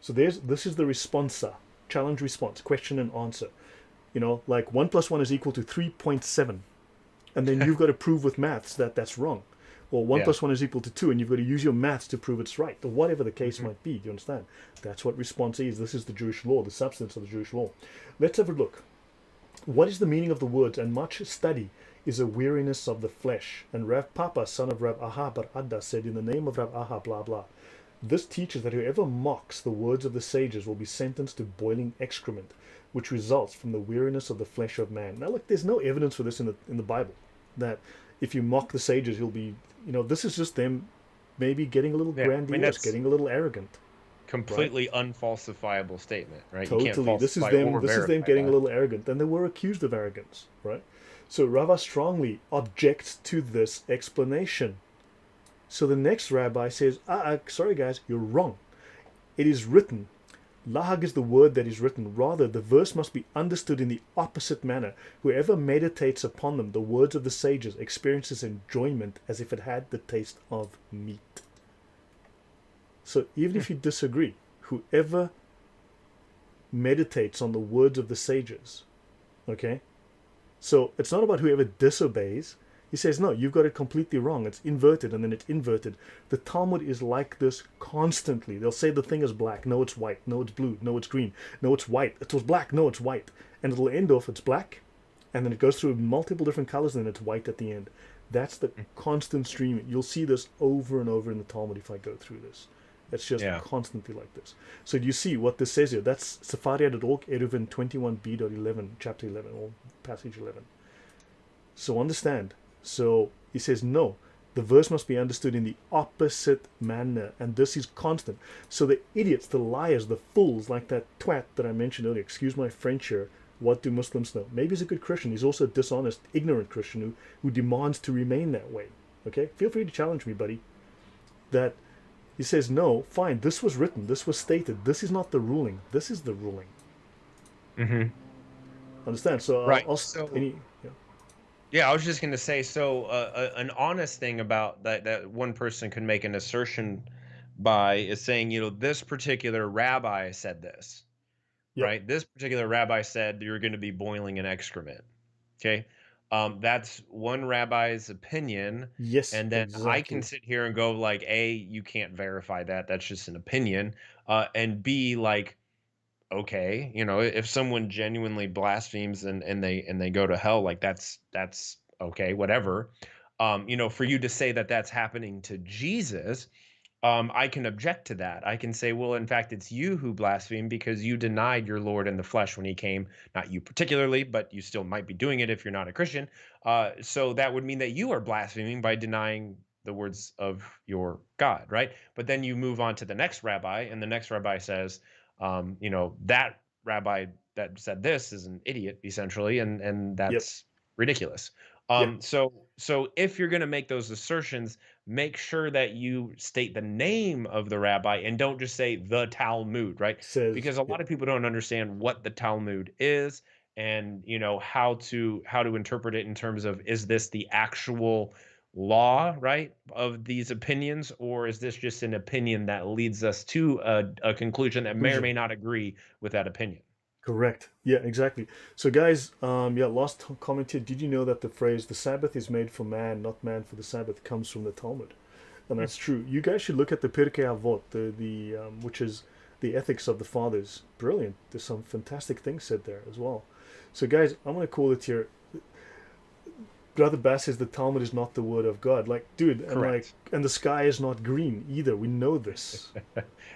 So this is the responsa, challenge response, question and answer. Like 1 plus 1 is equal to 3.7. And then you've got to prove with maths that that's wrong. Or 1 Yeah. plus 1 is equal to 2, and you've got to use your maths to prove it's right, or whatever the case Mhm. might be. Do you understand? That's what response is. This is the Jewish law, the substance of the Jewish law. Let's have a look. What is the meaning of the words? And much study is a weariness of the flesh. And Rav Papa, son of Rav Aha bar Adda, said, in the name of Rav Aha, blah, blah. This teaches that whoever mocks the words of the sages will be sentenced to boiling excrement, which results from the weariness of the flesh of man. Now, look, there's no evidence for this in the Bible, that if you mock the sages, you'll be, this is just them maybe getting a little Yeah. I mean, grandiose, that's getting a little arrogant, right? completely unfalsifiable statement, right? You can't Totally. This is falsify them. or This is them verify getting a that. little arrogant, and they were accused of arrogance, right? So Rava strongly objects to this explanation. So the next rabbi says, sorry guys, you're wrong. It is written. Lahag is the word that is written. Rather, the verse must be understood in the opposite manner. Whoever meditates upon them, the words of the sages, experiences enjoyment as if it had the taste of meat. So even if you disagree, whoever meditates on the words of the sages, okay? So it's not about whoever disobeys. He says, no, you've got it completely wrong. It's inverted, and then it's inverted. The Talmud is like this constantly. They'll say the thing is black. No, it's white. No, it's blue. No, it's green. No, it's white. It was black. No, it's white. And it'll end off, it's black, and then it goes through multiple different colors, and then it's white at the end. That's the constant streaming. You'll see this over and over in the Talmud if I go through this. It's just Yeah. constantly like this. So do you see what this says here? That's Sefaria.org, Eruvin 21b.11, chapter 11, or passage 11. So understand. So he says, no, the verse must be understood in the opposite manner, and this is constant. So the idiots, the liars, the fools, like that twat that I mentioned earlier, excuse my French here, what do Muslims know? Maybe he's a good Christian. He's also a dishonest, ignorant Christian who demands to remain that way. Okay? Feel free to challenge me, buddy. That he says, no, fine, this was written, this was stated, this is not the ruling, this is the ruling. Mm-hmm. Understand? So Right. I'll So yeah. yeah, I was just going to say, so an honest thing about that one person could make an assertion by is saying, this particular rabbi said this, Yep. right? This particular rabbi said you're going to be boiling in excrement. Okay. That's one rabbi's opinion. Yes, And then I can exactly. sit here and go like, A, you can't verify that. That's just an opinion. And B, like, okay, if someone genuinely blasphemes and they go to hell, like that's okay, whatever. For you to say that that's happening to Jesus, I can object to that. I can say, well, in fact, it's you who blaspheme because you denied your Lord in the flesh when he came. Not you particularly, but you still might be doing it if you're not a Christian. So that would mean that you are blaspheming by denying the words of your God, right? But then you move on to the next rabbi, and the next rabbi says, that rabbi that said this is an idiot, essentially, and Yep. that's ridiculous. Yep. So if you're going to make those assertions, make sure that you state the name of the rabbi and don't just say the Talmud, right? Says, Because a yep. lot of people don't understand what the Talmud is and how to interpret it in terms of, is this the actual law, right, of these opinions, or is this just an opinion that leads us to a conclusion that may or Conclusion. may not agree with that opinion? Correct. Yeah, exactly. So guys, yeah, last comment here. Did you know that the phrase "the Sabbath is made for man, not man for the Sabbath" comes from the Talmud? And that's true. You guys should look at the Pirkei Avot, the which is the ethics of the fathers. Brilliant. There's some fantastic things said there as well. So guys, I'm gonna call it here. Brother Bass says the Talmud is not the word of God. Like, dude, Correct. and the sky is not green either. We know this.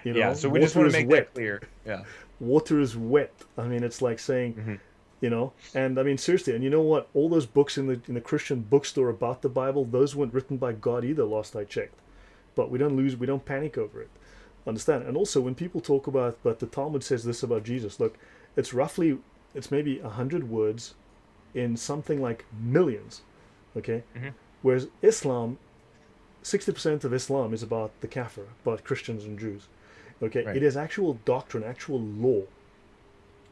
Yeah, so we just Water want to is make that wet. clear. Yeah. Water is wet. I mean, it's like saying, Hmm. and I mean seriously. And you know what? All those books in the Christian bookstore about the Bible, those weren't written by God either. Last I checked. But we don't panic over it. Understand? And also, when people talk about, but the Talmud says this about Jesus. Look, it's maybe 100 words in something like millions. Okay, Hmm. whereas Islam, 60% of Islam is about the kafir, about Christians and Jews. Okay, Right. it is actual doctrine, actual law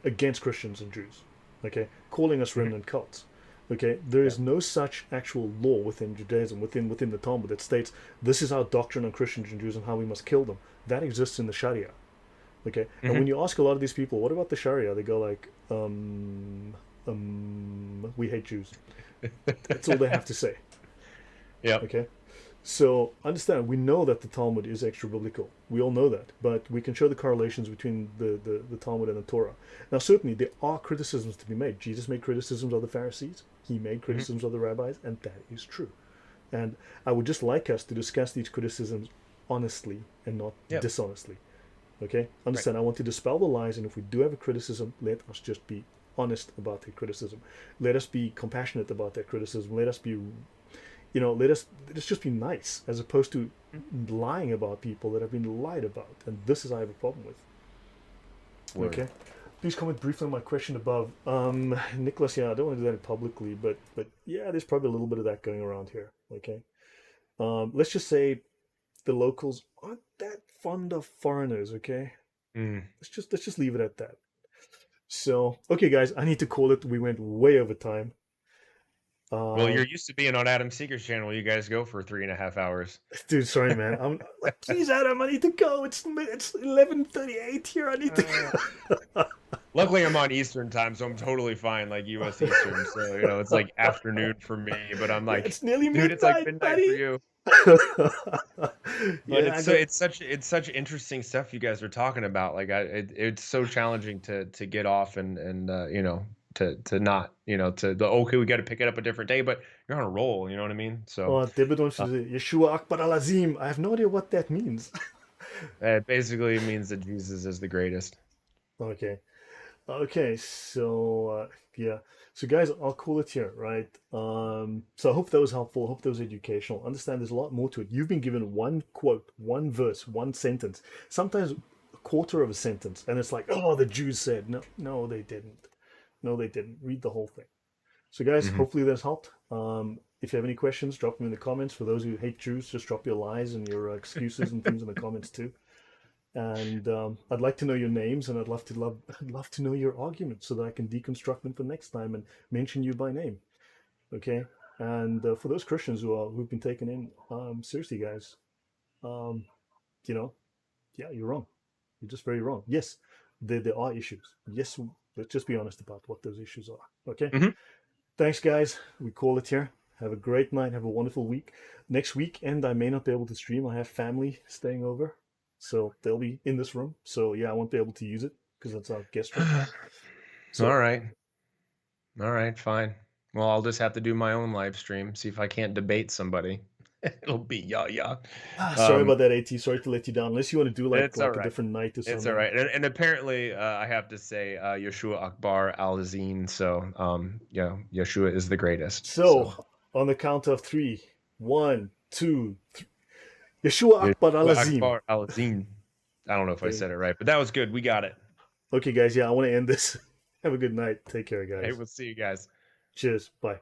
against Christians and Jews. Okay, calling us Hmm. remnant cults. Okay, there Yeah. is no such actual law within Judaism, within the Talmud, that states this is our doctrine on Christians and Jews and how we must kill them. That exists in the Sharia. Okay, and when Hmm. you ask a lot of these people, what about the Sharia? They go like, we hate Jews. That's all they have to say. Yep. Okay, so understand, we know that the Talmud is extra biblical. We all know that, but we can show the correlations between the Talmud and the Torah. Now, certainly there are criticisms to be made. Jesus made criticisms of the Pharisees. He made Hmm. criticisms of the rabbis, and that is true. And I would just like us to discuss these criticisms honestly and not Yep. dishonestly. Okay? Right. Understand, I want to dispel the lies, and if we do have a criticism, let us just be honest about the criticism. Let us be compassionate about that criticism. Let us be, let us just be nice, as opposed to lying about people that have been lied about. And this is I have a problem with. Word. Okay. Please comment briefly on my question above. Nicholas, yeah, I don't want to do that publicly, but yeah, there's probably a little bit of that going around here. Okay. Let's just say the locals aren't that fond of foreigners. Okay. Mm. Let's just leave it at that. So, okay, guys, I need to call it. We went way over time. Well, Uh, you're used to being on Adam Seeger's channel. You guys go for 3.5 hours. dude, sorry, man. I'm like, please, Adam, I need to go. It's 11:38 here. I need Uh, to. Luckily, I'm on Eastern time, so I'm totally fine, like U.S. Eastern. So it's like afternoon for me, but I'm Yeah, like, it's nearly dude, it's like midnight, midnight for buddy. you. But Yeah, I got. it's such interesting stuff you guys are talking about. Like it's so challenging to get off and to not to the okay, we got to pick it up a different day, but you're on a roll. You know what I mean? So Oh, Tibidon uh, Yeshua Akbar al Azim. I have no idea what that means. it basically means that Jesus is the greatest. Okay. Okay, so yeah. So guys, I'll call it here, right? So I hope that was helpful. I hope that was educational. Understand there's a lot more to it. You've been given one quote, one verse, one sentence, sometimes a quarter of a sentence, and it's like, oh, the Jews said. No, no, they didn't. No, they didn't. Read the whole thing. So guys, Hmm. hopefully that's helped. If you have any questions, drop them in the comments. For those who hate Jews, just drop your lies and your excuses and things in the comments too. And I'd like to know your names, and I'd love to know your arguments so that I can deconstruct them for next time and mention you by name. Okay. And for those Christians who've been taken in, seriously, guys, um, you know, Yeah, you're wrong. You're just very wrong. Yes, there are issues. Yes, let's just be honest about what those issues are. Okay. Mhm. Thanks, guys. We call it here. Have a great night. Have a wonderful week. Next weekend, I may not be able to stream. I have family staying over, so they'll be in this room. So yeah, I won't be able to use it because that's our guest room. So All right. All right, fine. Well, I'll just have to do my own live stream, see if I can't debate somebody. It'll be yeah. sorry about that, At. Sorry to let you down. Unless you want to do It's all like a right. different night or It's all something. right. And apparently, I have to say, Yeshua Akbar al-Azin. So, yeah, Yeshua is the greatest. So, So on the count of 3, 1, 2, 3. Yeshua Akbar al Yeshua Azim. Akbar al-Azin. I don't know if I Okay. said it right, but that was good. We got it. Okay, guys. Yeah, I want to end this. Have a good night. Take care, Hey, guys. we'll see you guys. Cheers. Bye.